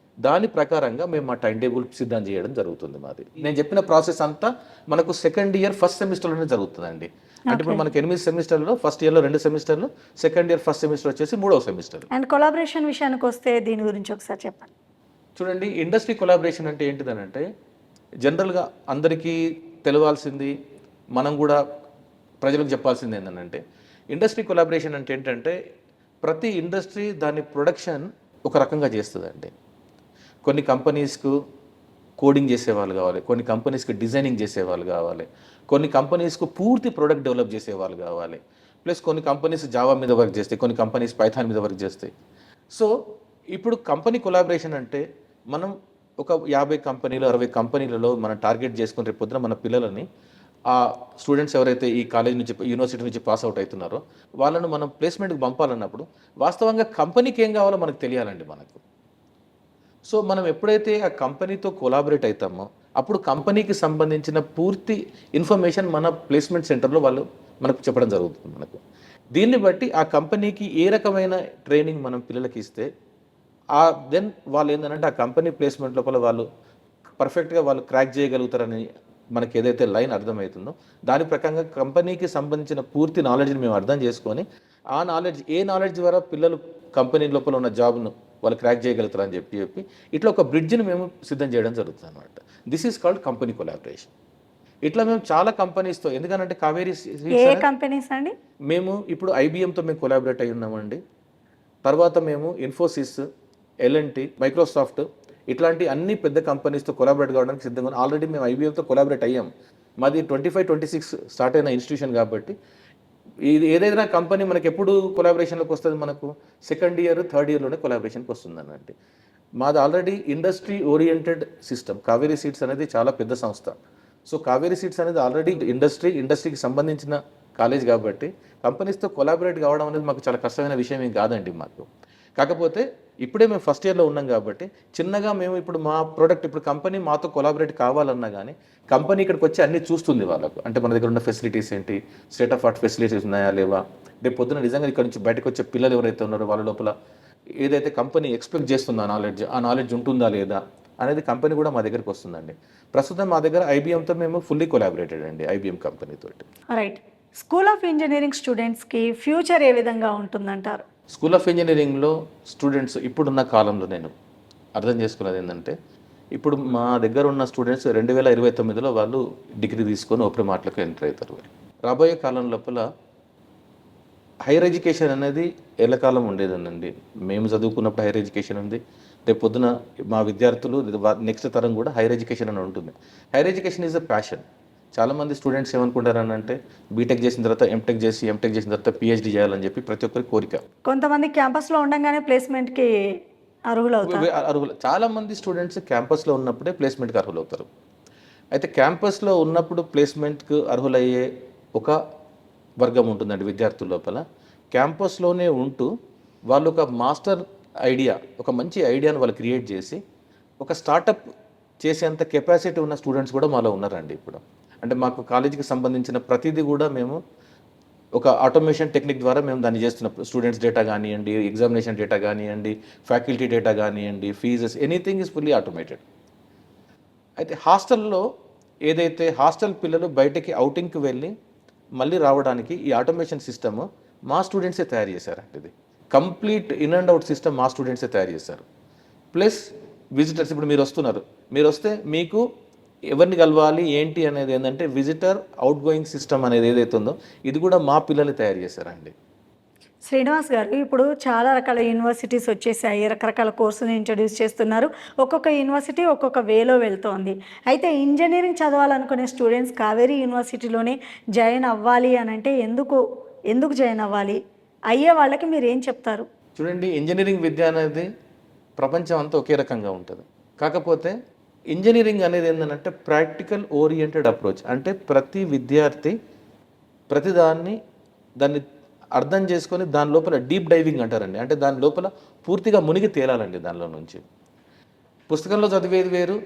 దాని ప్రకారంగా మేము మా టైం టేబుల్ సిద్ధం చేయడం జరుగుతుంది. మాది నేను చెప్పిన ప్రాసెస్ అంతా మనకు సెకండ్ ఇయర్ ఫస్ట్ సెమిస్టర్లోనే జరుగుతుందండి. అంటే ఇప్పుడు మనకు 8 సెమిస్టర్లో ఫస్ట్ ఇయర్లో 2 సెమిస్టర్లు, సెకండ్ ఇయర్ ఫస్ట్ సెమిస్టర్ వచ్చేసి 3వ సెమిస్టర్. అండ్ కొలాబరేషన్ విషయానికి వస్తే దీని గురించి ఒకసారి చెప్పండి. చూడండి, ఇండస్ట్రీ కొలాబరేషన్ అంటే ఏంటిదనంటే జనరల్గా అందరికీ తెలవాల్సింది, మనం కూడా ప్రజలకు చెప్పాల్సింది ఏంటంటే ఇండస్ట్రీ కొలాబరేషన్ అంటే ఏంటంటే ప్రతి ఇండస్ట్రీ దాని ప్రొడక్షన్ ఒక రకంగా చేస్తుందండి. కొన్ని కంపెనీస్కు కోడింగ్ చేసేవాళ్ళు కావాలి, కొన్ని కంపెనీస్కి డిజైనింగ్ చేసేవాళ్ళు కావాలి, కొన్ని కంపెనీస్కు పూర్తి ప్రోడక్ట్ డెవలప్ చేసేవాళ్ళు కావాలి, ప్లస్ కొన్ని కంపెనీస్ జావా మీద వర్క్ చేస్తాయి, కొన్ని కంపెనీస్ పైథాన్ మీద వర్క్ చేస్తాయి. సో ఇప్పుడు కంపెనీ కొలాబరేషన్ అంటే మనం ఒక 50 కంపెనీలు 60 కంపెనీలలో మనం టార్గెట్ చేసుకుని రేపు పొద్దున మన పిల్లలని ఆ స్టూడెంట్స్ ఎవరైతే ఈ కాలేజ్ నుంచి యూనివర్సిటీ నుంచి పాస్ అవుట్ అవుతున్నారో వాళ్ళను మనం ప్లేస్మెంట్కి పంపాలన్నప్పుడు వాస్తవంగా కంపెనీకి ఏం కావాలో మనకు తెలియాలండి మనకు. సో మనం ఎప్పుడైతే ఆ కంపెనీతో కొలాబరేట్ అవుతామో అప్పుడు కంపెనీకి సంబంధించిన పూర్తి ఇన్ఫర్మేషన్ మన ప్లేస్మెంట్ సెంటర్లో వాళ్ళు మనకు చెప్పడం జరుగుతుంది మనకు. దీన్ని బట్టి ఆ కంపెనీకి ఏ రకమైన ట్రైనింగ్ మనం పిల్లలకి ఇస్తే దెన్ వాళ్ళు ఏంటంటే ఆ కంపెనీ ప్లేస్మెంట్ లోపల వాళ్ళు పర్ఫెక్ట్గా వాళ్ళు క్రాక్ చేయగలుగుతారని మనకి ఏదైతే లైన్ అర్థమవుతుందో దాని ప్రకారంగా కంపెనీకి సంబంధించిన పూర్తి నాలెడ్జ్ని మేము అర్థం చేసుకొని ఆ నాలెడ్జ్ ద్వారా పిల్లలు కంపెనీ లోపల ఉన్న జాబ్ను వాళ్ళు క్రాక్ చేయగలుగుతారు అని చెప్పి ఇట్లా ఒక బ్రిడ్జ్ని మేము సిద్ధం చేయడం జరుగుతుంది అనమాట. This is called company collaboration. ఇట్లా మేము చాలా కంపెనీస్తో, ఎందుకంటే కావేరీ కంపెనీస్ అండి మేము ఇప్పుడు ఐబిఎంతో మేము కొలాబరేట్ అయి ఉన్నామండి. తర్వాత మేము ఇన్ఫోసిస్, ఎల్ఎన్టీ, మైక్రోసాఫ్ట్ ఇట్లాంటి అన్ని పెద్ద కంపెనీస్తో కొలాబరేట్ కావడానికి సిద్ధంగా ఆల్రెడీ మేము ఐబీఎంతో కొలాబరేట్ అయ్యాం. మాది 25-26 స్టార్ట్ అయిన ఇన్స్టిట్యూషన్ కాబట్టి ఇది ఏదైనా కంపెనీ మనకి ఎప్పుడు కొలాబరేషన్లోకి వస్తుంది, మనకు సెకండ్ ఇయర్ థర్డ్ ఇయర్లోనే కొలాబరేషన్కి వస్తుంది అన్నట్టు. మాది already industry oriented system. Kaveri seeds అనేది చాలా పెద్ద సంస్థ. సో కావేరీ సీడ్స్ అనేది ఆల్రెడీ ఇండస్ట్రీకి సంబంధించిన కాలేజ్ కాబట్టి కంపెనీస్తో కొలాబరేట్ కావడం అనేది మాకు చాలా కష్టమైన విషయం ఏం కాదండి మాకు. కాకపోతే ఇప్పుడే మేము ఫస్ట్ ఇయర్లో ఉన్నాం కాబట్టి చిన్నగా మేము ఇప్పుడు మా ప్రోడక్ట్ ఇప్పుడు కంపెనీ మాతో కొలాబరేట్ కావాలన్నా కానీ కంపెనీ ఇక్కడికి వచ్చి అన్నీ చూస్తుంది వాళ్ళకు. అంటే మన దగ్గర ఉన్న ఫెసిలిటీస్ ఏంటి, స్టేట్ ఆఫ్ ఆర్ట్ ఫెసిలిటీస్ ఉన్నాయా లేవా, రేపు పొద్దున నిజంగా ఇక్కడ నుంచి బయటకు వచ్చే పిల్లలు ఎవరైతే ఉన్నారో వాళ్ళ లోపల ఏదైతే కంపెనీ ఎక్స్పెక్ట్ చేస్తుందో ఆ నాలెడ్జ్ ఉంటుందా లేదా అనేది కంపెనీ కూడా మా దగ్గరికి వస్తుందండి. ప్రస్తుతం మా దగ్గర ఐబీఎంతో మేము ఫుల్లీ కొలాబరేటెడ్ అండి, ఐబీఎం కంపెనీతో. రైట్. స్కూల్ ఆఫ్ ఇంజనీరింగ్ స్టూడెంట్స్కి ఫ్యూచర్ ఏ విధంగా ఉంటుందంటారు? స్కూల్ ఆఫ్ ఇంజనీరింగ్లో స్టూడెంట్స్ ఇప్పుడున్న కాలంలో నేను అర్థం చేసుకున్నది ఏంటంటే ఇప్పుడు మా దగ్గర ఉన్న స్టూడెంట్స్ 2029లో వాళ్ళు డిగ్రీ తీసుకొని ఓపెన్ మాటలకు ఎంటర్ అవుతారు. రాబోయే కాలం లోపల హైయర్ ఎడ్యుకేషన్ అనేది ఎల్లకాలం ఉండేదండి. మేము చదువుకున్నప్పుడు హైయర్ ఎడ్యుకేషన్ ఉంది, రేపు పొద్దున మా విద్యార్థులు నెక్స్ట్ తరం కూడా హైయర్ ఎడ్యుకేషన్ అని ఉంటుంది. Higher education is a passion. చాలామంది స్టూడెంట్స్ ఏమనుకుంటారని అంటే బీటెక్ చేసిన తర్వాత ఎంటెక్ చేసిన తర్వాత పిహెచ్డీ చేయాలని చెప్పి ప్రతి ఒక్కరి కోరిక. కొంతమంది క్యాంపస్లో ఉండగానే ప్లేస్మెంట్కి అర్హులు. చాలామంది స్టూడెంట్స్ క్యాంపస్లో ఉన్నప్పుడే ప్లేస్మెంట్కి అర్హులవుతారు. అయితే క్యాంపస్లో ఉన్నప్పుడు ప్లేస్మెంట్కి అర్హులయ్యే ఒక వర్గం ఉంటుందండి విద్యార్థుల లోపల. క్యాంపస్లోనే ఉంటూ వాళ్ళు ఒక మాస్టర్ ఐడియా, ఒక మంచి ఐడియాను వాళ్ళు క్రియేట్ చేసి ఒక స్టార్టప్ చేసేంత కెపాసిటీ ఉన్న స్టూడెంట్స్ కూడా మాలో ఉన్నారండి ఇప్పుడు. అంటే మాకు కాలేజీకి సంబంధించిన ప్రతిదీ కూడా మేము ఒక ఆటోమేషన్ టెక్నిక్ ద్వారా మేము దాన్ని చేస్తున్నాం. స్టూడెంట్స్ డేటా కానివ్వండి, ఎగ్జామినేషన్ డేటా కానివ్వండి, ఫ్యాకల్టీ డేటా కానివ్వండి, fees, anything is fully automated. అయితే హాస్టల్లో ఏదైతే హాస్టల్ పిల్లలు బయటకి అవుటింగ్కి వెళ్ళి మళ్ళీ రావడానికి ఈ ఆటోమేషన్ సిస్టమ్ మా స్టూడెంట్సే తయారు చేశారండి. ఇది complete in and out system మా స్టూడెంట్సే తయారు చేశారు. ప్లస్ విజిటర్స్, ఇప్పుడు మీరు వస్తే మీకు ఎవరిని కలవాలి ఏంటి అనేది ఏంటంటే విజిటర్ అవుట్ గోయింగ్ సిస్టమ్ అనేది ఏదైతే ఉందో ఇది కూడా మా పిల్లలు తయారు చేశారండి. శ్రీనివాస్ గారు, ఇప్పుడు చాలా రకాల యూనివర్సిటీస్ వచ్చేసాయి, రకరకాల కోర్సులు ఇంట్రడ్యూస్ చేస్తున్నారు. ఒక్కొక్క యూనివర్సిటీ ఒక్కొక్క వేలో వెళ్తోంది. అయితే ఇంజనీరింగ్ చదవాలనుకునే స్టూడెంట్స్ కావేరీ యూనివర్సిటీలోనే జాయిన్ అవ్వాలి అని అంటే ఎందుకు జాయిన్ అవ్వాలి? అయ్యే వాళ్ళకి మీరు ఏం చెప్తారు? చూడండి, ఇంజనీరింగ్ విద్య అనేది ప్రపంచం అంతా ఒకే రకంగా ఉంటుంది. కాకపోతే ఇంజనీరింగ్ అనేది ఏంటంటే ప్రాక్టికల్ ఓరియంటెడ్ అప్రోచ్. అంటే ప్రతి విద్యార్థి దాన్ని అర్థం చేసుకొని దాని లోపల డీప్ డైవింగ్ అంటారండి. అంటే దాని లోపల పూర్తిగా మునిగి తేలాలండి. దానిలో నుంచి పుస్తకంలో చదివేది వేరు,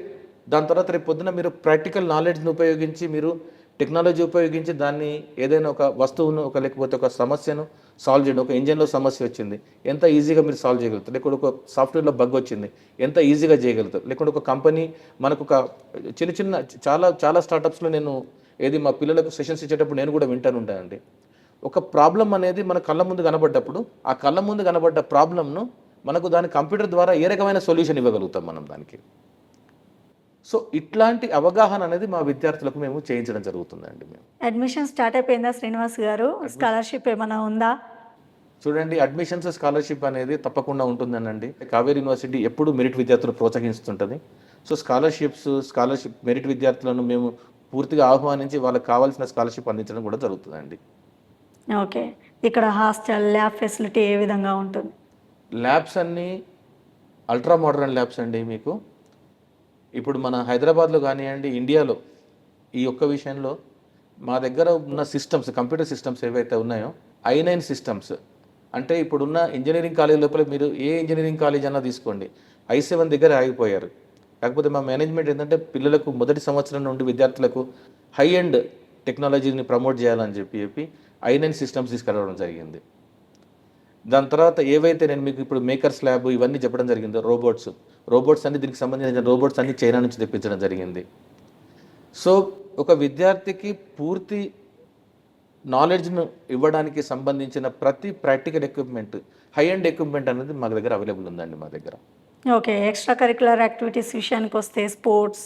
దాని తర్వాత రేపు పొద్దున మీరు ప్రాక్టికల్ నాలెడ్జ్ని ఉపయోగించి, మీరు టెక్నాలజీ ఉపయోగించి దాన్ని ఏదైనా ఒక వస్తువును లేకపోతే ఒక సమస్యను సాల్వ్ చేయడం. ఒక ఇంజన్లో సమస్య వచ్చింది, ఎంత ఈజీగా మీరు సాల్వ్ చేయగలుగుతారు. లేకుంటే ఒక సాఫ్ట్వేర్లో బగ్ వచ్చింది, ఎంత ఈజీగా చేయగలుగుతారు. లేకుంటే ఒక కంపెనీ మనకు ఒక చిన్న చాలా స్టార్టప్స్లో నేను మా పిల్లలకు సెషన్స్ ఇచ్చేటప్పుడు నేను కూడా ఉంటానండి. ఒక ప్రాబ్లం అనేది మన కళ్ళ ముందు కనబడ్డప్పుడు ఆ కళ్ళ ముందు కనబడ్డ ప్రాబ్లంను మనకు దాని కంప్యూటర్ ద్వారా ఏ రకమైన సొల్యూషన్ ఇవ్వగలుగుతాం మనం దానికి. సో ఇట్లాంటి అవగాహన అనేది మా విద్యార్థులకు మేము చేయించడం జరుగుతుందండి. మేము అడ్మిషన్ స్టార్ట్ అయిపోయిందా శ్రీనివాస్ గారు? స్కాలర్షిప్ ఏమైనా ఉందా? చూడండి, అడ్మిషన్స్ స్కాలర్షిప్ అనేది తప్పకుండా ఉంటుందనండి. కావేరీ యూనివర్సిటీ ఎప్పుడు మెరిట్ విద్యార్థులు ప్రోత్సహిస్తుంటుంది. సో స్కాలర్షిప్ మెరిట్ విద్యార్థులను మేము పూర్తిగా ఆహ్వానించి వాళ్ళకి కావాల్సిన స్కాలర్షిప్ అందించడం కూడా జరుగుతుందండి. ఓకే. ఇక్కడ హాస్టల్, ల్యాబ్ ఫెసిలిటీ ఏ విధంగా ఉంటుంది? ల్యాబ్స్ అన్నీ అల్ట్రా మోడర్న్ ల్యాబ్స్ అండి. మీకు ఇప్పుడు మన హైదరాబాద్లో కానివ్వండి, ఇండియాలో ఈ ఒక్క విషయంలో మా దగ్గర ఉన్న సిస్టమ్స్, కంప్యూటర్ సిస్టమ్స్ ఏవైతే ఉన్నాయో i9 సిస్టమ్స్. అంటే ఇప్పుడున్న ఇంజనీరింగ్ కాలేజ్ లోపల మీరు ఏ ఇంజనీరింగ్ కాలేజ్ అన్నా తీసుకోండి, i7 దగ్గర ఆగిపోయారు. కాకపోతే మా మేనేజ్మెంట్ ఏంటంటే పిల్లలకు మొదటి సంవత్సరం నుండి విద్యార్థులకు హై ఎండ్ టెక్నాలజీని ప్రమోట్ చేయాలని చెప్పి i9 సిస్టమ్స్ తీసుకురావడం జరిగింది. దాని తర్వాత ఏవైతే నేను మీకు ఇప్పుడు మేకర్స్ ల్యాబ్ ఇవన్నీ చెప్పడం జరిగిందో, రోబోట్స్ అన్ని దీనికి సంబంధించిన రోబోట్స్ అన్ని చైనా నుంచి తెప్పించడం జరిగింది. సో ఒక విద్యార్థికి పూర్తి నాలెడ్జ్ను ఇవ్వడానికి సంబంధించిన ప్రతి practical equipment, high end equipment అనేది మా దగ్గర అవైలబుల్ ఉందండి మా దగ్గర. ఓకే. ఎక్స్ట్రా కరిక్యులర్ యాక్టివిటీస్ విషయానికి వస్తే స్పోర్ట్స్,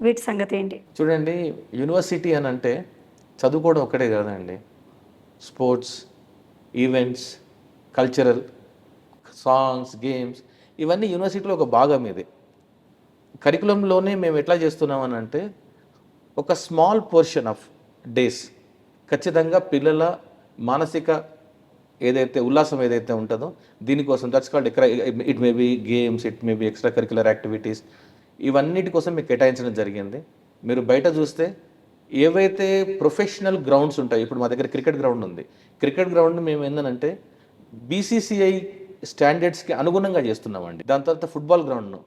వీటి సంగతి ఏంటి? చూడండి, యూనివర్సిటీ అని అంటే చదువుకోవడం ఒక్కటే కాదండి. Sports, events, cultural, songs, games ఇవన్నీ యూనివర్సిటీలో ఒక భాగం. ఇది కరికులంలోనే మేము ఎట్లా చేస్తున్నామని అంటే ఒక స్మాల్ పోర్షన్ ఆఫ్ డేస్ ఖచ్చితంగా పిల్లల మానసిక ఏదైతే ఉల్లాసం ఏదైతే ఉంటుందో దీనికోసం, that's called it may be games, it may be extra curricular activities, ఇవన్నిటి కోసం మీకు కేటాయించడం జరిగింది. మీరు బయట చూస్తే ఏవైతే ప్రొఫెషనల్ గ్రౌండ్స్ ఉంటాయి, ఇప్పుడు మా దగ్గర క్రికెట్ గ్రౌండ్ ఉంది. క్రికెట్ గ్రౌండ్ మేము ఏంటంటే BCCI స్టాండర్డ్స్కి అనుగుణంగా చేస్తున్నామండి. దాని తర్వాత ఫుట్బాల్ గ్రౌండ్ను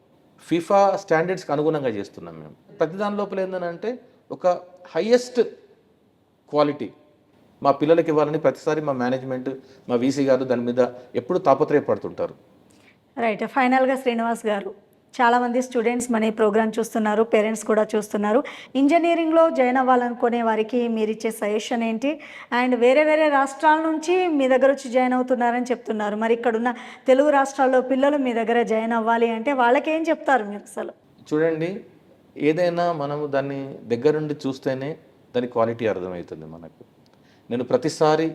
FIFA స్టాండర్డ్స్కి అనుగుణంగా చేస్తున్నాం మేము. ప్రతి దాని లోపల ఏంటంటే ఒక హైయెస్ట్ క్వాలిటీ మా పిల్లలకి ఇవ్వాలని ప్రతిసారి మా మేనేజ్మెంట్, మా VC గారు దాని మీద ఎప్పుడు తాపత్రయపడుతుంటారు. రైట్. ఫైనల్గా శ్రీనివాస్ గారు, చాలామంది స్టూడెంట్స్ మన ఈ ప్రోగ్రామ్ చూస్తున్నారు, పేరెంట్స్ కూడా చూస్తున్నారు. ఇంజనీరింగ్లో జాయిన్ అవ్వాలనుకునే వారికి మీరు ఇచ్చే సజెషన్ ఏంటి? అండ్ వేరే రాష్ట్రాల నుంచి మీ దగ్గర వచ్చి జాయిన్ అవుతున్నారని చెప్తున్నారు. మరి ఇక్కడున్న తెలుగు రాష్ట్రాల్లో పిల్లలు మీ దగ్గర జాయిన్ అవ్వాలి అంటే వాళ్ళకి ఏం చెప్తారు మీరు అసలు? చూడండి, ఏదైనా మనము దాన్ని దగ్గర నుండి చూస్తేనే దాని క్వాలిటీ అర్థమవుతుంది మనకు. నేను ప్రతిసారి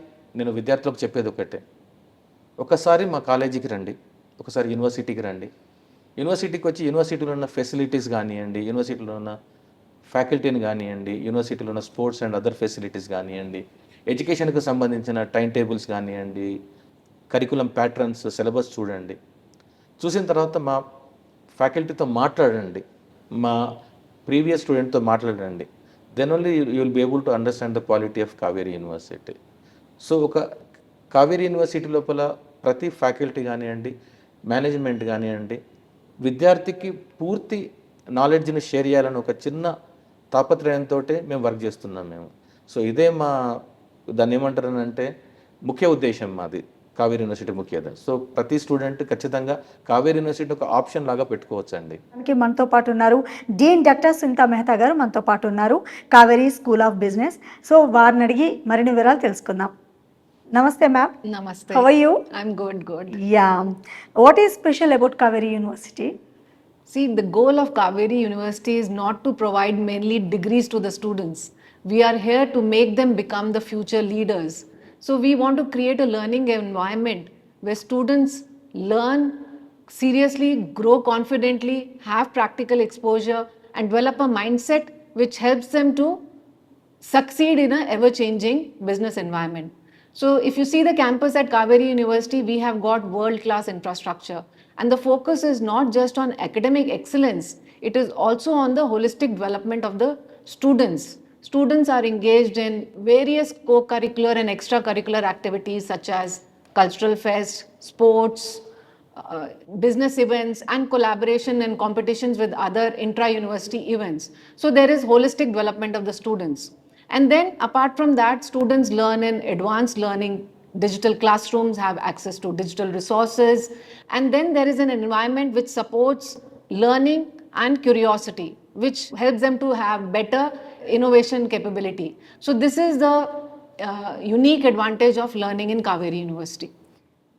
విద్యార్థులకు చెప్పేది ఒకటే, ఒకసారి మా కాలేజీకి రండి, ఒకసారి యూనివర్సిటీకి రండి. యూనివర్సిటీకి వచ్చి యూనివర్సిటీలో ఉన్న ఫెసిలిటీస్ కానివ్వండి, యూనివర్సిటీలో ఉన్న ఫ్యాకల్టీని కానివ్వండి, యూనివర్సిటీలో ఉన్న స్పోర్ట్స్ అండ్ అదర్ ఫెసిలిటీస్ కానివ్వండి, ఎడ్యుకేషన్కి సంబంధించిన టైం టేబుల్స్ కానివ్వండి, కరికులం ప్యాటర్న్స్, సిలబస్ చూడండి. చూసిన తర్వాత మా ఫ్యాకల్టీతో మాట్లాడండి, మా ప్రీవియస్ స్టూడెంట్తో మాట్లాడండి. Then only you will be able to understand the quality of Kaveri University. So ఒక కావేరీ యూనివర్సిటీ లోపల ప్రతి ఫ్యాకల్టీ కానివ్వండి, మేనేజ్మెంట్ కానివ్వండి, విద్యార్థికి పూర్తి నాలెడ్జ్ని షేర్ చేయాలని ఒక చిన్న తాపత్రయంతో మేము వర్క్ చేస్తున్నాం మేము. సో ఇదే దాన్ని ఏమంటారనంటే ముఖ్య ఉద్దేశం మాది కావేరీ యూనివర్సిటీ ముఖ్యత. సో ప్రతి స్టూడెంట్ ఖచ్చితంగా కావేరీ యూనివర్సిటీ ఒక ఆప్షన్ లాగా పెట్టుకోవచ్చండి. మనతో పాటు ఉన్నారు డీన్ డాక్టర్ సునీతా మెహతా గారు, మనతో పాటు ఉన్నారు Kaveri school of business. So వారిని అడిగి మరిన్ని వివరాలు తెలుసుకుందాం. Namaste, ma'am. Namaste. How are you? I'm good. Yeah. What is special about Kaveri University? See, the goal of Kaveri University is not to provide mainly degrees to the students. We are here to make them become the future leaders. So we want to create a learning environment where students learn seriously, grow confidently, have practical exposure, and develop a mindset which helps them to succeed in a ever changing business environment. So if you see the campus at Kaveri University, we have got world class infrastructure, and the focus is not just on academic excellence, it is also on the holistic development of the students. Students are engaged in various co-curricular and extracurricular activities such as cultural fest, sports, business events, and collaboration and competitions with other intra-university events. So there is holistic development of the students. And then apart from that, students learn in advanced learning. Digital classrooms have access to digital resources. And then there is an environment which supports learning and curiosity, which helps them to have better innovation capability. So this is the unique advantage of learning in Kaveri University.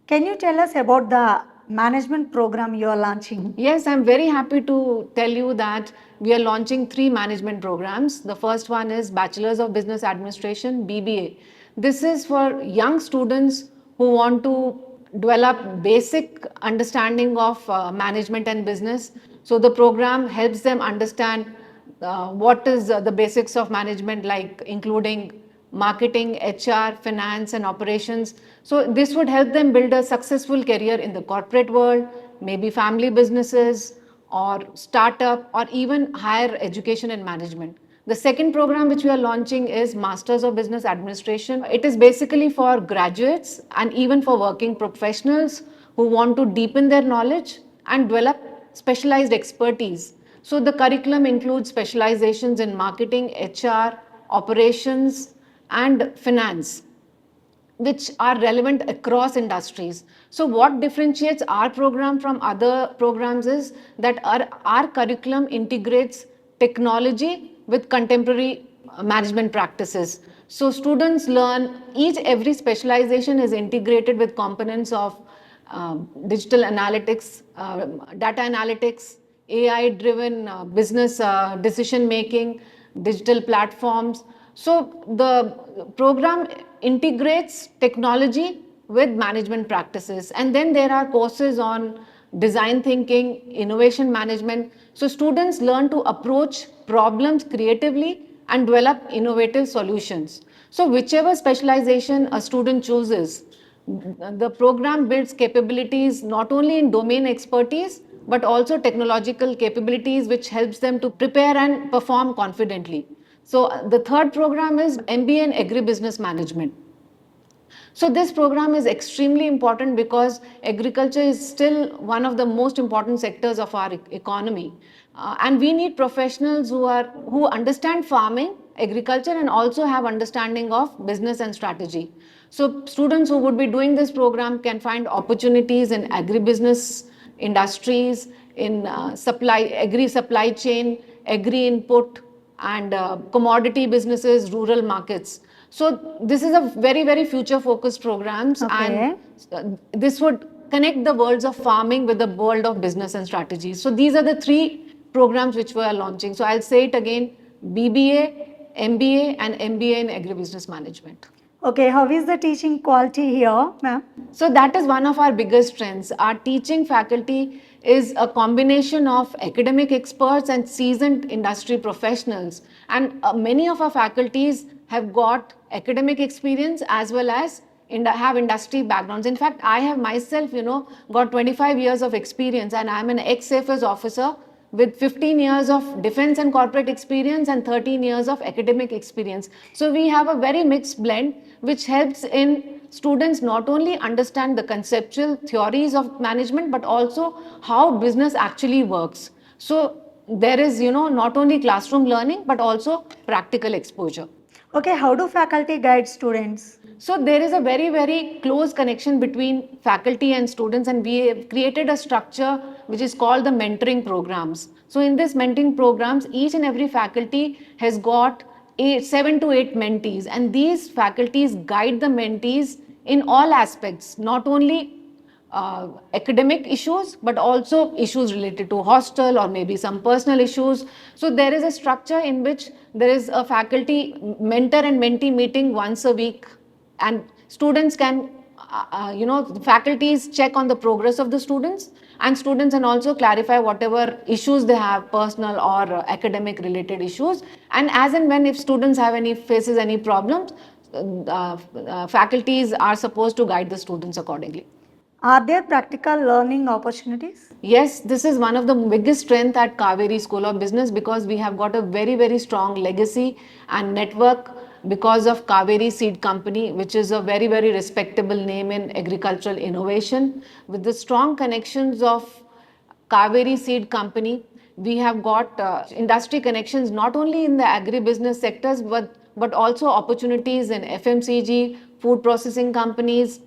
Can you tell us about the management program you are launching? Yes, I'm very happy to tell you that we are launching 3 management programs. The first one is Bachelor's of Business Administration, BBA. This is for young students who want to develop basic understanding of management and business. So the program helps them understand what is the basics of management, like including marketing, HR, finance, and operations. So this would help them build a successful career in the corporate world, maybe family businesses or startup, or even higher education and management. The second program which we are launching is Masters of Business Administration. It is basically for graduates and even for working professionals who want to deepen their knowledge and develop specialized expertise. So the curriculum includes specializations in marketing, HR, operations, and finance, which are relevant across industries. So what differentiates our program from other programs is that our curriculum integrates technology with contemporary management practices. So students learn, every specialization is integrated with components of digital analytics, data analytics, AI driven business decision making, digital platforms. So the program integrates technology with management practices. And then there are courses on design thinking, innovation management. So students learn to approach problems creatively and develop innovative solutions. So whichever specialization a student chooses, the program builds capabilities not only in domain expertise, but also technological capabilities, which helps them to prepare and perform confidently. So the third program is MBA in Agribusiness Management. So this program is extremely important because agriculture is still one of the most important sectors of our economy. And we need professionals who understand farming, agriculture, and also have understanding of business and strategy. So students who would be doing this program can find opportunities in agribusiness industries, in agri supply chain, agri input, and commodity businesses, rural markets. So this is a very, very future focused programs, and this would connect the worlds of farming with the world of business and strategy. So these are the 3 programs which we are launching. So I'll say it again: BBA, MBA, and MBA in Agribusiness Management. Okay, how is the teaching quality here, ma'am? So that is one of our biggest strengths. Our teaching faculty is a combination of academic experts and seasoned industry professionals. And many of our faculties have got academic experience as well as have industry backgrounds. In fact, I have myself, got 25 years of experience, and I'm an ex-AFS officer with 15 years of defense and corporate experience and 13 years of academic experience. So we have a very mixed blend, which helps in students not only understand the conceptual theories of management, but also how business actually works. So there is, not only classroom learning, but also practical exposure. Okay, how do faculty guide students? So there is a very, very close connection between faculty and students, and we have created a structure which is called the mentoring programs. So in this mentoring programs, each and every faculty has got 7 to 8 mentees, and these faculties guide the mentees in all aspects, not only academic issues, but also issues related to hostel or maybe some personal issues. So there is a structure in which there is a faculty mentor and mentee meeting once a week, and students can, the faculties check on the progress of the students, and students can also clarify whatever issues they have, personal or academic related issues. And as and when if students have faces any problems, faculties are supposed to guide the students accordingly. Are there practical learning opportunities? Yes, this is one of the biggest strength at Kaveri School of Business, because we have got a very, very strong legacy and network because of Kaveri Seed Company, which is a very, very respectable name in agricultural innovation. With the strong connections of Kaveri Seed Company, we have got industry connections not only in the agribusiness sectors, but also opportunities in FMCG, food processing companies,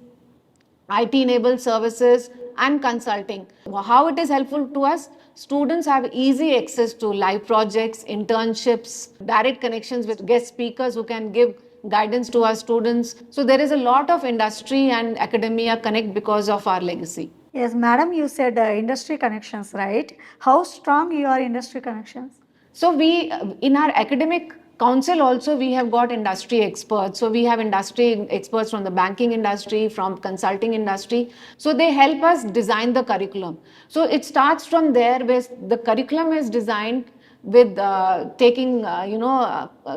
IT-enabled services, and consulting. How it is helpful to us? Students have easy access to live projects, internships, direct connections with guest speakers who can give guidance to our students. So there is a lot of industry and academia connect because of our legacy. Yes, madam, you said industry connections, right? How strong your industry connections? So we, in our academic council also, we have got industry experts. So we have industry experts from the banking industry, from consulting industry. So they help us design the curriculum. So it starts from there, where the curriculum is designed with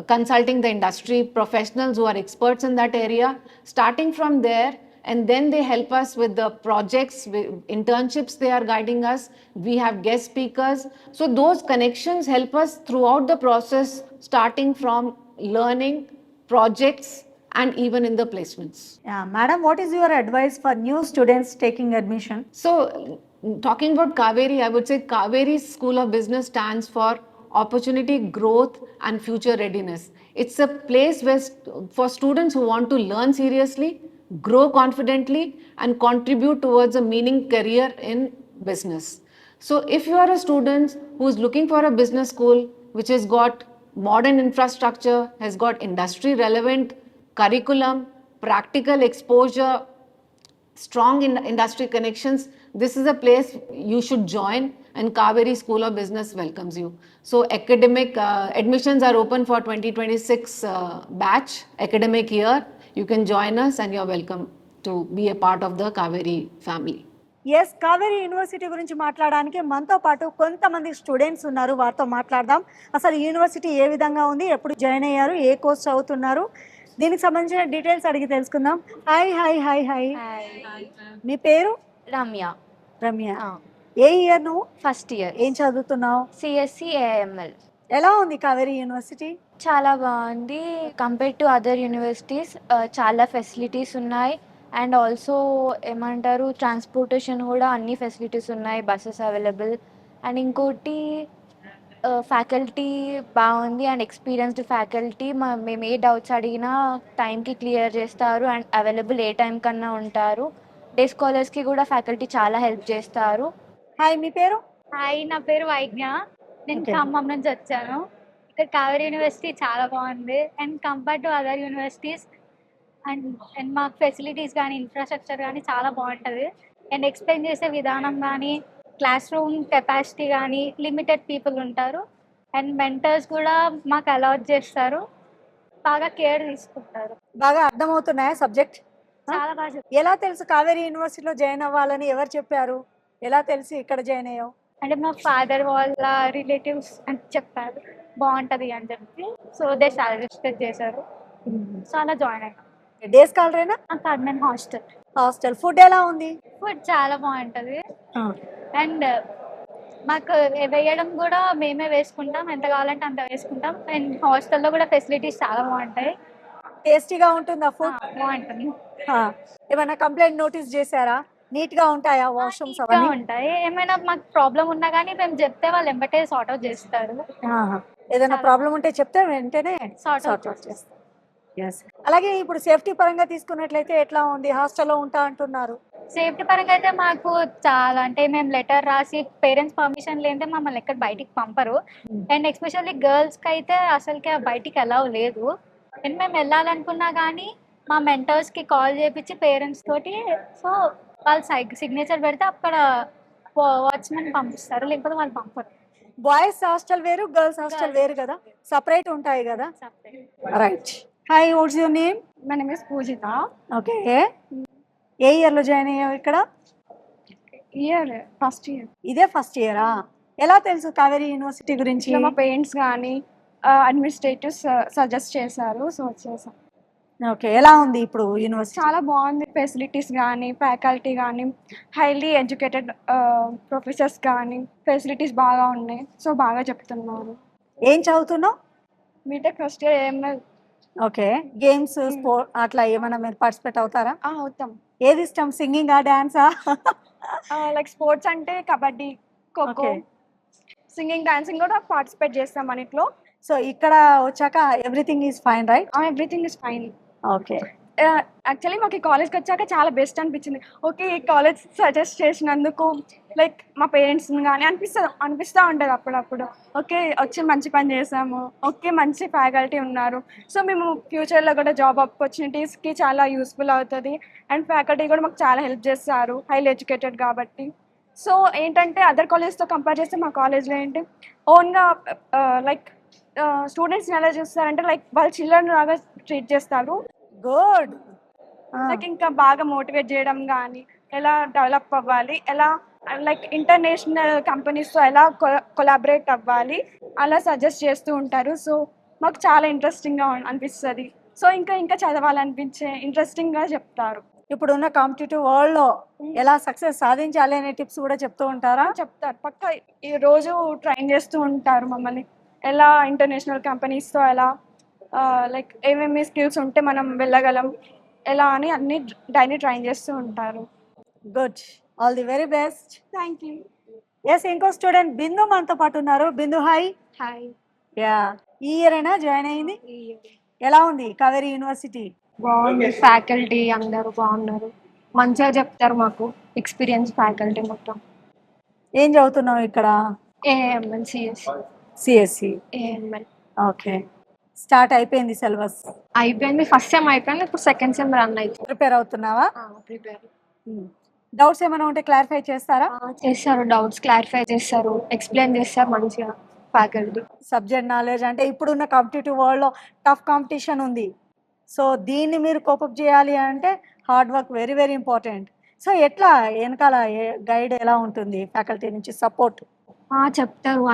consulting the industry professionals who are experts in that area. Starting from there, and then they help us with the projects, with internships they are guiding us. We have guest speakers. So those connections help us throughout the process, starting from learning, projects, and even in the placements. Yeah, madam, what is your advice for new students taking admission? So talking about Kaveri, I would say Kaveri School of Business stands for opportunity, growth, and future readiness. It's a place where for students who want to learn seriously, grow confidently, and contribute towards a meaning career in business. So if you are a student who is looking for a business school which has got modern infrastructure, has got industry relevant curriculum, practical exposure, strong in industry connections, this is a place you should join, and Kaveri School of Business welcomes you. So academic admissions are open for 2026 batch academic year. You can join us and you're welcome to be a part of the Kaveri family. Yes, Kaveri university గురించి మాట్లాడడానికి మనతో పాటు కొంతమంది స్టూడెంట్స్ ఉన్నారు. వారితో మాట్లాడదాం. అసలు యూనివర్సిటీ ఏ విధంగా ఉంది, ఎప్పుడు జాయిన్ అయ్యారు, ఏ కోర్స్ చదువుతున్నారు, దీనికి సంబంధించిన డీటెయిల్స్ అడిగి తెలుసుకుందాం. హాయ్ హాయ్ హాయ్ హాయ్, మీ పేరు? రమ్య. రమ్య. ఏ ఇయర్ నువ్వు? First year. ఏం చదువుతున్నావు? CSC AML. ఎలా ఉంది కావేరీ యూనివర్సిటీ? చాలా బాగుంది. కంపేర్ టు అదర్ యూనివర్సిటీస్ చాలా ఫెసిలిటీస్ ఉన్నాయి. అండ్ ఆల్సో ఏమంటారు, ట్రాన్స్పోర్టేషన్ కూడా అన్ని ఫెసిలిటీస్ ఉన్నాయి, బస్సెస్ అవైలబుల్. అండ్ ఇంకోటి ఫ్యాకల్టీ బాగుంది అండ్ ఎక్స్పీరియన్స్డ్ ఫ్యాకల్టీ. మేము ఏ డౌట్స్ అడిగినా టైంకి క్లియర్ చేస్తారు అండ్ అవైలబుల్ ఏ టైం కన్నా ఉంటారు. డే స్కాలర్స్కి కూడా ఫ్యాకల్టీ చాలా హెల్ప్ చేస్తారు. హాయ్, మీ పేరు? హాయ్, నా పేరు వైజ్ఞ. నేను Okay. ఖమ్మం నుంచి వచ్చాను. ఇక్కడ కావేరీ యూనివర్సిటీ చాలా బాగుంది and compare to other universities and మాకు ఫెసిలిటీస్ కానీ ఇన్ఫ్రాస్ట్రక్చర్ కానీ చాలా బాగుంటుంది. అండ్ ఎక్స్ప్లెయిన్ చేసే విధానం కానీ, క్లాస్ రూమ్ కెపాసిటీ కానీ, లిమిటెడ్ పీపుల్ ఉంటారు అండ్ మెంటర్స్ కూడా మాకు అలాట్ చేస్తారు, బాగా కేర్ తీసుకుంటారు. బాగా అర్థమవుతున్నాయా సబ్జెక్ట్? చాలా బాగా చెప్తారు. ఎలా తెలుసు కావేరీ యూనివర్సిటీలో జాయిన్ అవ్వాలని? ఎవరు చెప్పారు? ఎలా తెలిసి ఇక్కడ జాయిన్ అయ్యావు? అంటే మా ఫాదర్ వాళ్ళ రిలేటివ్స్ అని చెప్పారు బాగుంటుంది అని చెప్పి, సో దే సజెస్ట్ చేశారు, సో అలా జాయిన్ అయ్యాను. డే స్కాలరేనా? Permanent hostel. హాస్టల్ ఫుడ్ ఎలా ఉంది? ఫుడ్ చాలా బాగుంటుంది అండ్ మాకు వేయడం కూడా మేమే వేసుకుంటాం, ఎంత కావాలంటే అంత వేసుకుంటాం. అండ్ హాస్టల్లో కూడా ఫెసిలిటీస్ చాలా బాగుంటాయి, టేస్టీగా ఉంటుందా ఫుడ్? బాగుంటుంది. ఏమైనా కంప్లైంట్ నోటీస్ చేశారా? నీట్ గా ఉంటాయా వాష్రూమ్స్ ఇంకా అవన్నీ? ఉంటాయి. ఏమైనా మాకు ప్రాబ్లం ఉన్నా కానీ మేము చెప్తే వాళ్ళు ఎంబటే సార్ట్ అవుట్ చేస్తారు. ఏదైనా ప్రాబ్లం ఉంటే చెప్తే వెంటనే Sort out సార్ట్ అవుట్ చేస్తారు. ఎస్. అలాగే ఇప్పుడు సేఫ్టీ పరంగా తీసుకున్నట్లయితే ఎట్లా ఉంది? హాస్టల్లో ఉంటా అంటున్నారు. సేఫ్టీ పరంగా అయితే మాకు చాలా, అంటే మేము లెటర్ రాసి పేరెంట్స్ పర్మిషన్ లేదంటే మమ్మల్ని ఎక్కడ బయటికి పంపరు. అండ్ ఎస్పెషల్లీ గర్ల్స్కి అయితే అసలుకే బయటికి అలౌ లేదు. అండ్ మేము వెళ్ళాలనుకున్నా కానీ మా మెంటర్స్కి కాల్ చేయించి పేరెంట్స్ తోటి, సో వాళ్ళు సిగ్నేచర్ పెడితే అక్కడ వాచ్మెన్ పంపిస్తారు, లేకపోతే వాళ్ళు పంపరు. బాయ్స్ హాస్టల్ వేరు, గర్ల్స్ హాస్టల్ వేరు కదా, సపరేట్ ఉంటాయి కదా. Right. Hi, what's your name? My name is Pujita. Okay, ఏ ఇయర్లో జాయిన్ అయ్యావు ఇక్కడ? First year. ఇదే ఫస్ట్ ఇయరా? ఎలా తెలుసు కావేరీ యూనివర్సిటీ గురించి? ఇట్లా మా పేరెంట్స్ కానీ అడ్మినిస్ట్రేటివ్స్ సజెస్ట్ చేశారు, సో వచ్చేసాం. ఓకే, ఎలా ఉంది ఇప్పుడు యూనివర్సిటీ? చాలా బాగుంది, ఫెసిలిటీస్ కానీ ఫ్యాకల్టీ కానీ హైలీ ఎడ్యుకేటెడ్ ప్రొఫెసర్స్ కానీ ఫెసిలిటీస్ బాగా ఉన్నాయి, సో బాగా చెప్తున్నారు. ఏం చదువుతున్నావు? BTech first year AML. Okay, games sport అట్లా ఏమైనా మీరు పార్టిసిపేట్ అవుతారా? అవుతాం. ఏది ఇష్టం, సింగింగా, డాన్సా? లైక్ స్పోర్ట్స్ అంటే kabaddi, kho kho, Okay. Singing, dancing కూడా పార్టిసిపేట్ చేస్తాం అన్నిట్లో. సో ఇక్కడ వచ్చాక everything is fine, right? Everything is fine. Okay, actually మాకు ఈ కాలేజ్కి వచ్చాక చాలా బెస్ట్ అనిపించింది. ఓకే, ఈ కాలేజ్ సజెస్ట్ చేసినందుకు లైక్ మా పేరెంట్స్ని కానీ అనిపిస్తూ ఉంటుంది అప్పుడప్పుడు. ఓకే, వచ్చి మంచి పని చేసాము, ఓకే మంచి ఫ్యాకల్టీ ఉన్నారు, సో మేము ఫ్యూచర్లో కూడా జాబ్ ఆపర్చునిటీస్కి చాలా యూస్ఫుల్ అవుతుంది. అండ్ ఫ్యాకల్టీ కూడా మాకు చాలా హెల్ప్ చేస్తారు, హైలీ ఎడ్యుకేటెడ్ కాబట్టి. సో ఏంటంటే అదర్ కాలేజ్తో కంపేర్ చేస్తే మా కాలేజ్లో ఏంటి ఓన్గా లైక్ స్టూడెంట్స్ని ఎలా చేస్తారంటే లైక్ వాళ్ళ చిల్డ్రన్ లాగా ట్రీట్ చేస్తారు. గుడ్. లైక్ ఇంకా బాగా మోటివేట్ చేయడం కానీ, ఎలా డెవలప్ అవ్వాలి, ఎలా లైక్ ఇంటర్నేషనల్ కంపెనీస్తో ఎలా కొలాబరేట్ అవ్వాలి అలా సజెస్ట్ చేస్తూ ఉంటారు. సో మాకు చాలా ఇంట్రెస్టింగ్గా అనిపిస్తుంది. సో ఇంకా చదవాలనిపించే ఇంట్రెస్టింగ్గా చెప్తారు. ఇప్పుడున్న కాంపిటేటివ్ వరల్డ్లో ఎలా సక్సెస్ సాధించాలి అనే టిప్స్ కూడా చెప్తూ ఉంటారా? చెప్తారు, పక్క ఈ రోజు ట్రైన్ చేస్తూ ఉంటారు మమ్మల్ని, ఎలా ఇంటర్నేషనల్ కంపెనీస్తో ఎలా లైక్ ఏమేమి స్కిల్స్ ఉంటే మనం వెళ్ళగలం ఎలా అని అన్ని డైలీ ట్రైన్ చేస్తూ ఉంటారు. Good, all the very best. Thank you. Yes, ఇంకో స్టూడెంట్ బిందు మనతో పాటు ఉన్నారు. బిందు, హాయ్. హాయ్. యా, ఈ ఇయర్ అయినా జాయిన్ అయింది. ఎలా ఉంది కావేరీ యూనివర్సిటీ? బాగుంది, ఫ్యాకల్టీ అందరూ బాగున్నారు, మంచిగా చెప్తారు, మాకు ఎక్స్పీరియన్స్ ఫ్యాకల్టీ మొత్తం. ఏం చదువుతున్నావు ఇక్కడ? AML CSC. AML okay, start అయిపోయింది సిలబస్? అయిపోయింది, ఫస్ట్ సెమ్ అయిపోయింది, ఇప్పుడు సెకండ్ సెమ్ రన్ అవుతుంది. ప్రిపేర్ అవుతున్నావా? ప్రిపేర్. డౌట్స్ ఏమైనా ఉంటే క్లారిఫై చేస్తారా? చేస్తారు, డౌట్స్ క్లారిఫై చేస్తారు, ఎక్స్ప్లెయిన్ చేస్తారు మంచిగా ఫ్యాకల్టీ. సబ్జెక్ట్ నాలెడ్జ్ అంటే ఇప్పుడున్న కాంపిటేటివ్ వరల్డ్లో టఫ్ కాంపిటీషన్ ఉంది. సో దీన్ని మీరు కోపప్ చేయాలి అంటే hard work very very important. So ఎట్లా వెనకాల గైడ్ ఎలా ఉంటుంది ఫ్యాకల్టీ నుంచి సపోర్ట్? చెప్తారు,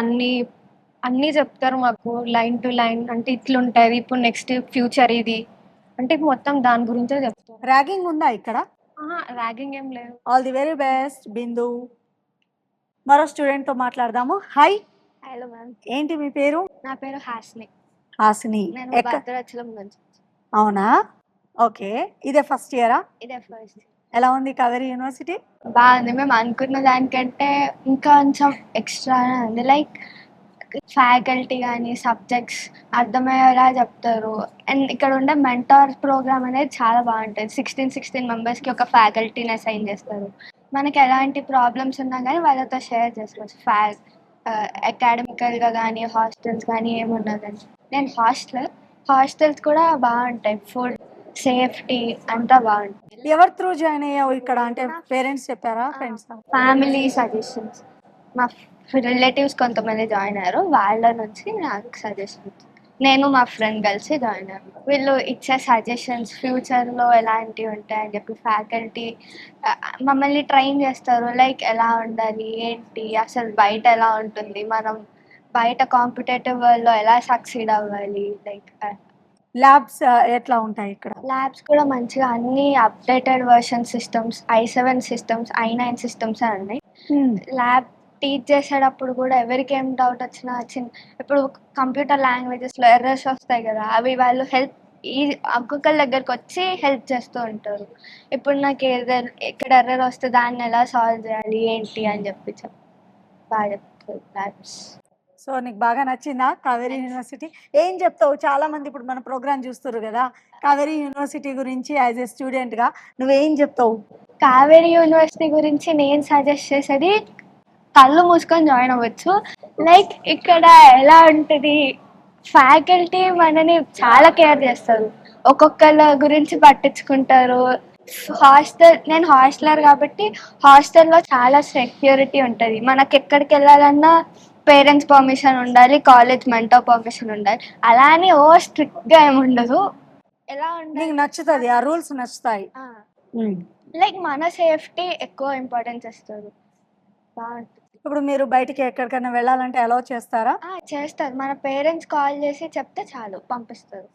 అన్నీ చెప్తారు మాకు, లైన్ టు లైన్, అంటే ఇట్లుంటుంది ఇప్పుడు నెక్స్ట్ ఫ్యూచర్ ఇది అంటే మొత్తం దాని గురించే చెప్తారు. ర్యాగింగ్ ఉందా ఇక్కడ? ర్యాగింగ్ ఏం లేదు. ఆల్ ది వెరీ బెస్ట్ బిందు. మరో స్టూడెంట్తో మాట్లాడదాము. హాయ్. హలో మ్యామ్, ఏంటి మీ పేరు? నా పేరు హాస్ని. హాసిని. నేను ఎక్క- భద్రాచలం నుంచి. అవునా? ఓకే, ఇదే ఫస్ట్ ఇయరా? ఇదే ఫస్ట్. ఎలా ఉంది కావేరీ యూనివర్సిటీ? బాగుంది, మేము అనుకున్న దానికంటే ఇంకా కొంచెం ఎక్స్ట్రా ఉంది. లైక్ ఫ్యాకల్టీ కానీ సబ్జెక్ట్స్ అర్థమయ్యేలా చెప్తారు. అండ్ ఇక్కడ ఉండే మెంటార్ ప్రోగ్రామ్ అనేది చాలా బాగుంటుంది. 16 మెంబర్స్కి ఒక ఫ్యాకల్టీని అసైన్ చేస్తారు. మనకి ఎలాంటి ప్రాబ్లమ్స్ ఉన్నా కానీ వాళ్ళతో షేర్ చేసుకోవచ్చు. అకాడమికల్గా కానీ హాస్టల్స్ కానీ ఏమున్నదని. నేను హాస్టల్స్ కూడా బాగుంటాయి, ఫుడ్ సేఫ్టీ అంతా బాగుంటుంది. ఎవరి త్రూ జాయిన్ అయ్యావు ఇక్కడ? అంటే పేరెంట్స్ చెప్పారా, ఫ్రెండ్స్? ఫ్యామిలీ సజెషన్స్, మా రిలేటివ్స్ కొంతమంది జాయిన్ అయ్యారు, వాళ్ళ నుంచి నాకు సజెషన్స్, నేను మా ఫ్రెండ్ కలిసి జాయిన్ అయ్యాను. వీళ్ళు ఇచ్చే సజెషన్స్ ఫ్యూచర్లో ఎలాంటివి ఉంటాయని చెప్పి ఫ్యాకల్టీ మమ్మల్ని ట్రైన్ చేస్తారు. లైక్ ఎలా ఉండాలి ఏంటి, అసలు బయట ఎలా ఉంటుంది, మనం బయట కాంపిటేటివ్ వరల్డ్లో ఎలా సక్సీడ్ అవ్వాలి. లైక్ ల్యాబ్స్ ఎట్లా ఉంటాయి ఇక్కడ? ల్యాబ్స్ కూడా మంచిగా అన్ని updated version systems, i7 systems, i9 systems అని ఉన్నాయి. ల్యాబ్ టీచ్ చేసేటప్పుడు కూడా ఎవరికి ఏం డౌట్ వచ్చినా ఇప్పుడు కంప్యూటర్ లాంగ్వేజెస్లో ఎర్రర్స్ వస్తాయి కదా, అవి వాళ్ళు హెల్ప్ ఒక్కొక్కరి దగ్గరకు వచ్చి హెల్ప్ చేస్తూ ఉంటారు. ఇప్పుడు నాకు ఎక్కడ ఎర్రర్ వస్తే దాన్ని ఎలా సాల్వ్ చేయాలి ఏంటి అని చెప్పి బాగా చెప్తారు ల్యాబ్స్. సో నీకు బాగా నచ్చిందా కావేరీ యూనివర్సిటీ? ఏం చెప్తావు? చాలా మంది ఇప్పుడు మన ప్రోగ్రామ్ చూస్తారు కదా, కావేరీ యూనివర్సిటీ గురించి యాజ్ ఏ స్టూడెంట్గా నువ్వేం చెప్తావు? కావేరీ యూనివర్సిటీ గురించి నేను సజెస్ట్ చేసేది కళ్ళు మూసుకొని జాయిన్ అవ్వచ్చు. లైక్ ఇక్కడ ఎలా ఉంటుంది, ఫ్యాకల్టీ మనని చాలా కేర్ చేస్తారు, ఒక్కొక్కళ్ళ గురించి పట్టించుకుంటారు. నేను హాస్టలర్ కాబట్టి హాస్టల్లో చాలా సెక్యూరిటీ ఉంటుంది. మనకి ఎక్కడికి వెళ్ళాలన్నా పేరెంట్స్ పర్మిషన్ ఉండాలి, కాలేజ్ మెంటర్ పర్మిషన్ ఉండాలి. అలా అని స్ట్రిక్ట్గా ఏమి ఉండదు, ఎలా నీకు ఉండాలి నచ్చుతుంది, ఆ రూల్స్ నచ్చుతాయి. లైక్ మన సేఫ్టీ ఎక్కువ ఇంపార్టెన్స్ ఇస్తారు. బాగుంటుంది. ఇప్పుడు మీరు బయటికి ఎక్కడికైనా వెళ్ళాలంటే అలౌ చేస్తారా? చేస్తారు. మన పేరెంట్స్ కాల్ చేసి చెప్తే చాలు పంపిస్తారు.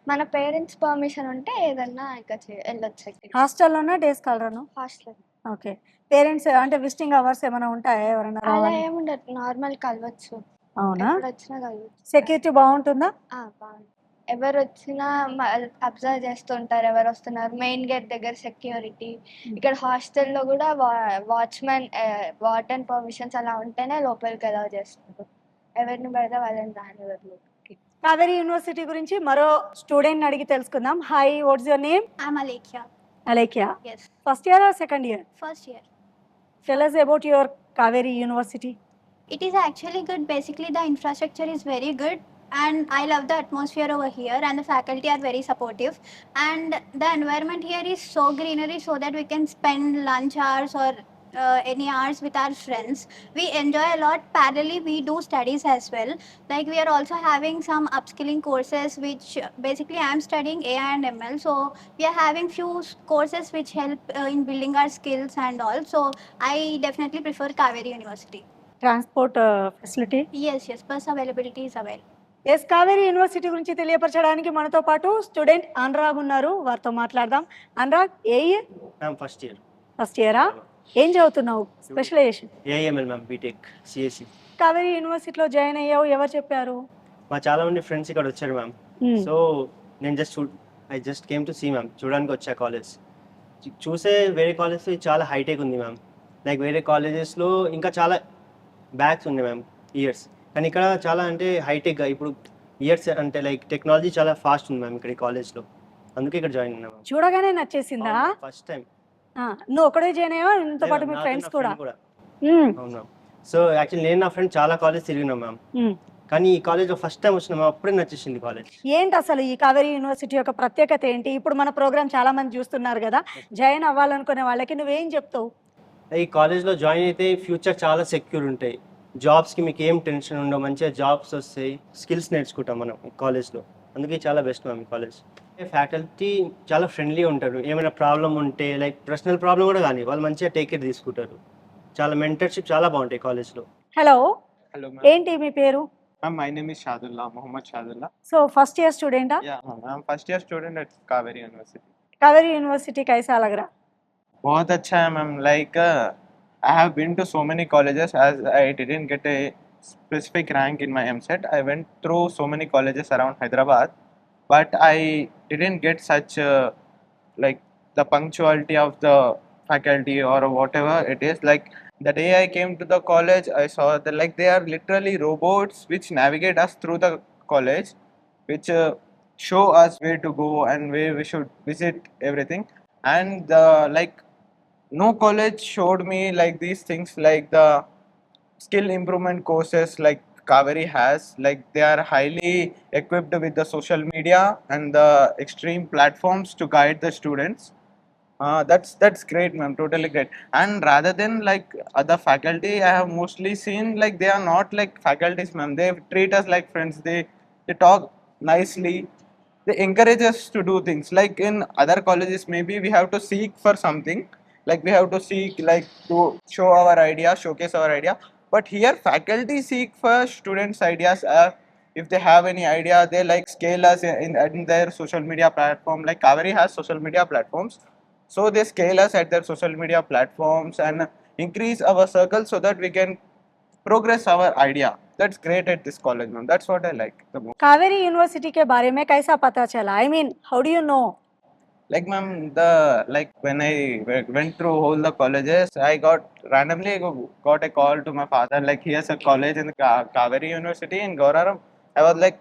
మన పేరెంట్స్ పర్మిషన్ ఉంటే ఏదన్నా ఇంకా వెళ్ళొచ్చు. హాస్టల్లోనా డేస్ కాలరాను? హాస్టల్. ఓకే. పేరెంట్స్ అంటే విజిటింగ్ అవర్స్ ఏమైనా ఉంటాయా? ఎవరైనా అలా రావాలి? ఏముండదు, నార్మల్ కలవచ్చు. అవునా? ఎప్పుడు వచ్చినా కలవచ్చు. సెక్యూరిటీ బాగుంటుందా? బాగుంది. ఎవరు వచ్చినా అబ్జర్వ్ చేస్తుంటారు ఎవరు వస్తున్నారు. మెయిన్ గేట్ దగ్గర సెక్యూరిటీ. ఇక్కడ హాస్టల్లో కూడా వాచ్మెన్ వార్డెన్ పర్మిషన్స్ అలా ఉంటేనే లోపలికి అలౌ చేస్తారు. ఎవరిని పడితే వాళ్ళని రానివ్వరు. కావేరీ యూనివర్సిటీ గురించి మరో స్టూడెంట్ అడిగి తెలుసుకుందాం. Hi, what's your name? I'm Alekia. Alekia. Yes, First year or second year? first year. Tell us about your Kaveri University. It is actually good. Basically, the infrastructure is very good, and I love the atmosphere over here, and the faculty are very supportive. And the environment here is so greenery, so that we can spend lunch hours or any hours with our friends. We enjoy a lot. Parallelly, we do studies as well. Like we are also having some upskilling courses, which basically I am studying AI and ML. So we are having few courses which help in building our skills and all. So I definitely prefer Kaveri University. Transport facility? Yes, bus availability is available. Yes, Kaveri university గురించి తెలియపరచడానికి మనతో పాటు స్టూడెంట్ అనురాగ్ ఉన్నారు. వారితో మాట్లాడదాం. అనురాగ్, ఏ ఇయర్? Ma'am first year. ఫస్ట్ ఇయరా? ఏం చదువుతున్నావు? Specialisation? AIML ma'am, BTech CSC. Kaveri యూనివర్సిటీలో జాయిన్ అయ్యావు, ఎవరు చెప్పారు? మా చాలా మంది ఫ్రెండ్స్ ఇక్కడ వచ్చారు మ్యామ్. సో నేను I just came to see ma'am, చూడడానికి వచ్చా కాలేజ్. చూసే వేరే కాలేజ్లో చాలా హైటెక్ ఉంది మ్యామ్. లైక్ వేరే కాలేజెస్లో ఇంకా చాలా బ్యాగ్స్ ఉన్నాయి మ్యామ్, ఇయర్స్. కానీ ఇక్కడ చాలా అంటే హైటెక్గా ఇప్పుడు ఇయర్స్ అంటే లైక్ టెక్నాలజీ చాలా ఫాస్ట్ ఉంది మ్యామ్ ఇక్కడ ఈ కాలేజ్లో. అందుకే ఇక్కడ జాయిన్ అయినా మ్యామ్. చూడగానే నచ్చేసిందా? First time. నువ్వు ఒకడే జాయిన్ అయ్యావా? ఇంతో పాటు మీ ఫ్రెండ్స్ కూడా? అవును మ్యామ్. సో యాక్చువల్లీ నేను నా ఫ్రెండ్ చాలా కాలేజ్ తిరిగినా మ్యామ్, కానీ ఈ కాలేజ్లో ఫస్ట్ టైం వచ్చిన మ్యామ్, అప్పుడే నచ్చేసింది కాలేజ్. ఏంటి అసలు ఈ కావేరీ యూనివర్సిటీ యొక్క ప్రత్యేకత ఏంటి? ఇప్పుడు మన ప్రోగ్రామ్ చాలా మంది చూస్తున్నారు కదా, జాయిన్ అవ్వాలనుకునే వాళ్ళకి నువ్వేం చెప్తావు? ఈ కాలేజ్లో జాయిన్ అయితే ఫ్యూచర్ చాలా సెక్యూర్ ఉంటాయి. జాబ్స్కి మీకు ఏం టెన్షన్ ఉండవు, మంచిగా జాబ్స్ వస్తాయి, స్కిల్స్ నేర్చుకుంటాం మనం ఈ కాలేజ్లో. అందుకే చాలా బెస్ట్ మ్యామ్ ఈ కాలేజ్. ఫ్యాకల్టీ చాలా ఫ్రెండ్లీ ఉంటారు. ఏమైనా ప్రాబ్లం ఉంటే లైక్ పర్సనల్ ప్రాబ్లం కూడా కానీ వాళ్ళు మంచిగా టేక్ కేర్ తీసుకుంటారు. చాలా మెంటర్షిప్ చాలా బాగుంటాయి కాలేజ్లో. Hello, Hello, ma'am. ఏంటి మీ పేరు? My name is Shadullah, Muhammad Shadullah. So first year స్టూడెంటా? Yeah, ma'am. I'm first year student at Kaveri University. Kaveri university कैसा लग रहा? बहुत अच्छा है ma'am. Like I have been to so many colleges as I didn't get a specific rank in my MSET. I went through so many colleges around Hyderabad, but I didn't get such like the punctuality of the faculty or whatever it is. Like the day I came to the college, I saw that like they are literally robots which navigate us through the college, which show us where to go and where we should visit everything. And like no college showed me like these things, like the skill improvement courses like Kaveri has. Like they are highly equipped with the social media and the extreme platforms to guide the students. That's great, ma'am. Totally great. And rather than like other faculty, I have mostly seen like they are not like faculties, ma'am. They treat us like friends. They talk nicely. They encourage us to do things. Like in other colleges, maybe we have to seek for something. Like we have to seek like to show our idea, showcase our idea. But here, faculty seek for students' ideas. If they have any idea, they like scale us in their social media platform. Like Kaveri has social media platforms, so they scale us at their social media platforms and increase our circle so that we can progress our idea. That's great at this college, ma'am. That's what I like the most. Kaveri university के बारे में कैसा पता चला? I mean, how do you know? Like ma'am, like when I went through all the colleges, I randomly got a call to my father. Like he has a college in Kaveri University in Gauraram. I was like,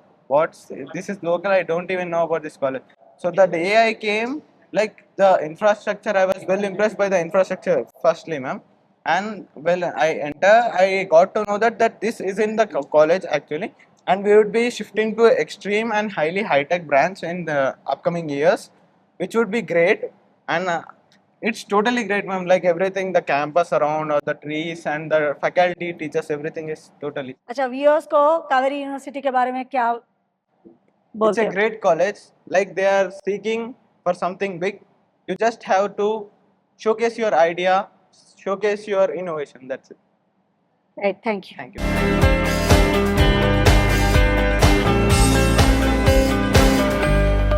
this is local. I don't even know about this college. So the day I came, like the infrastructure, I was well impressed by the infrastructure firstly, ma'am. And when I got to know that this is in the college actually, and we would be shifting to extreme and highly high-tech branch in the upcoming years, which would be great. And it's totally great, ma'am. Like everything, the campus around, or the trees and the faculty, teachers, everything is totally. अच्छा, व्यूअर्स को कावेरी यूनिवर्सिटी के बारे में क्या It's a great college. Like they are seeking for something big. You just have to showcase your idea, showcase your innovation. That's it. Right, thank you. Thank you.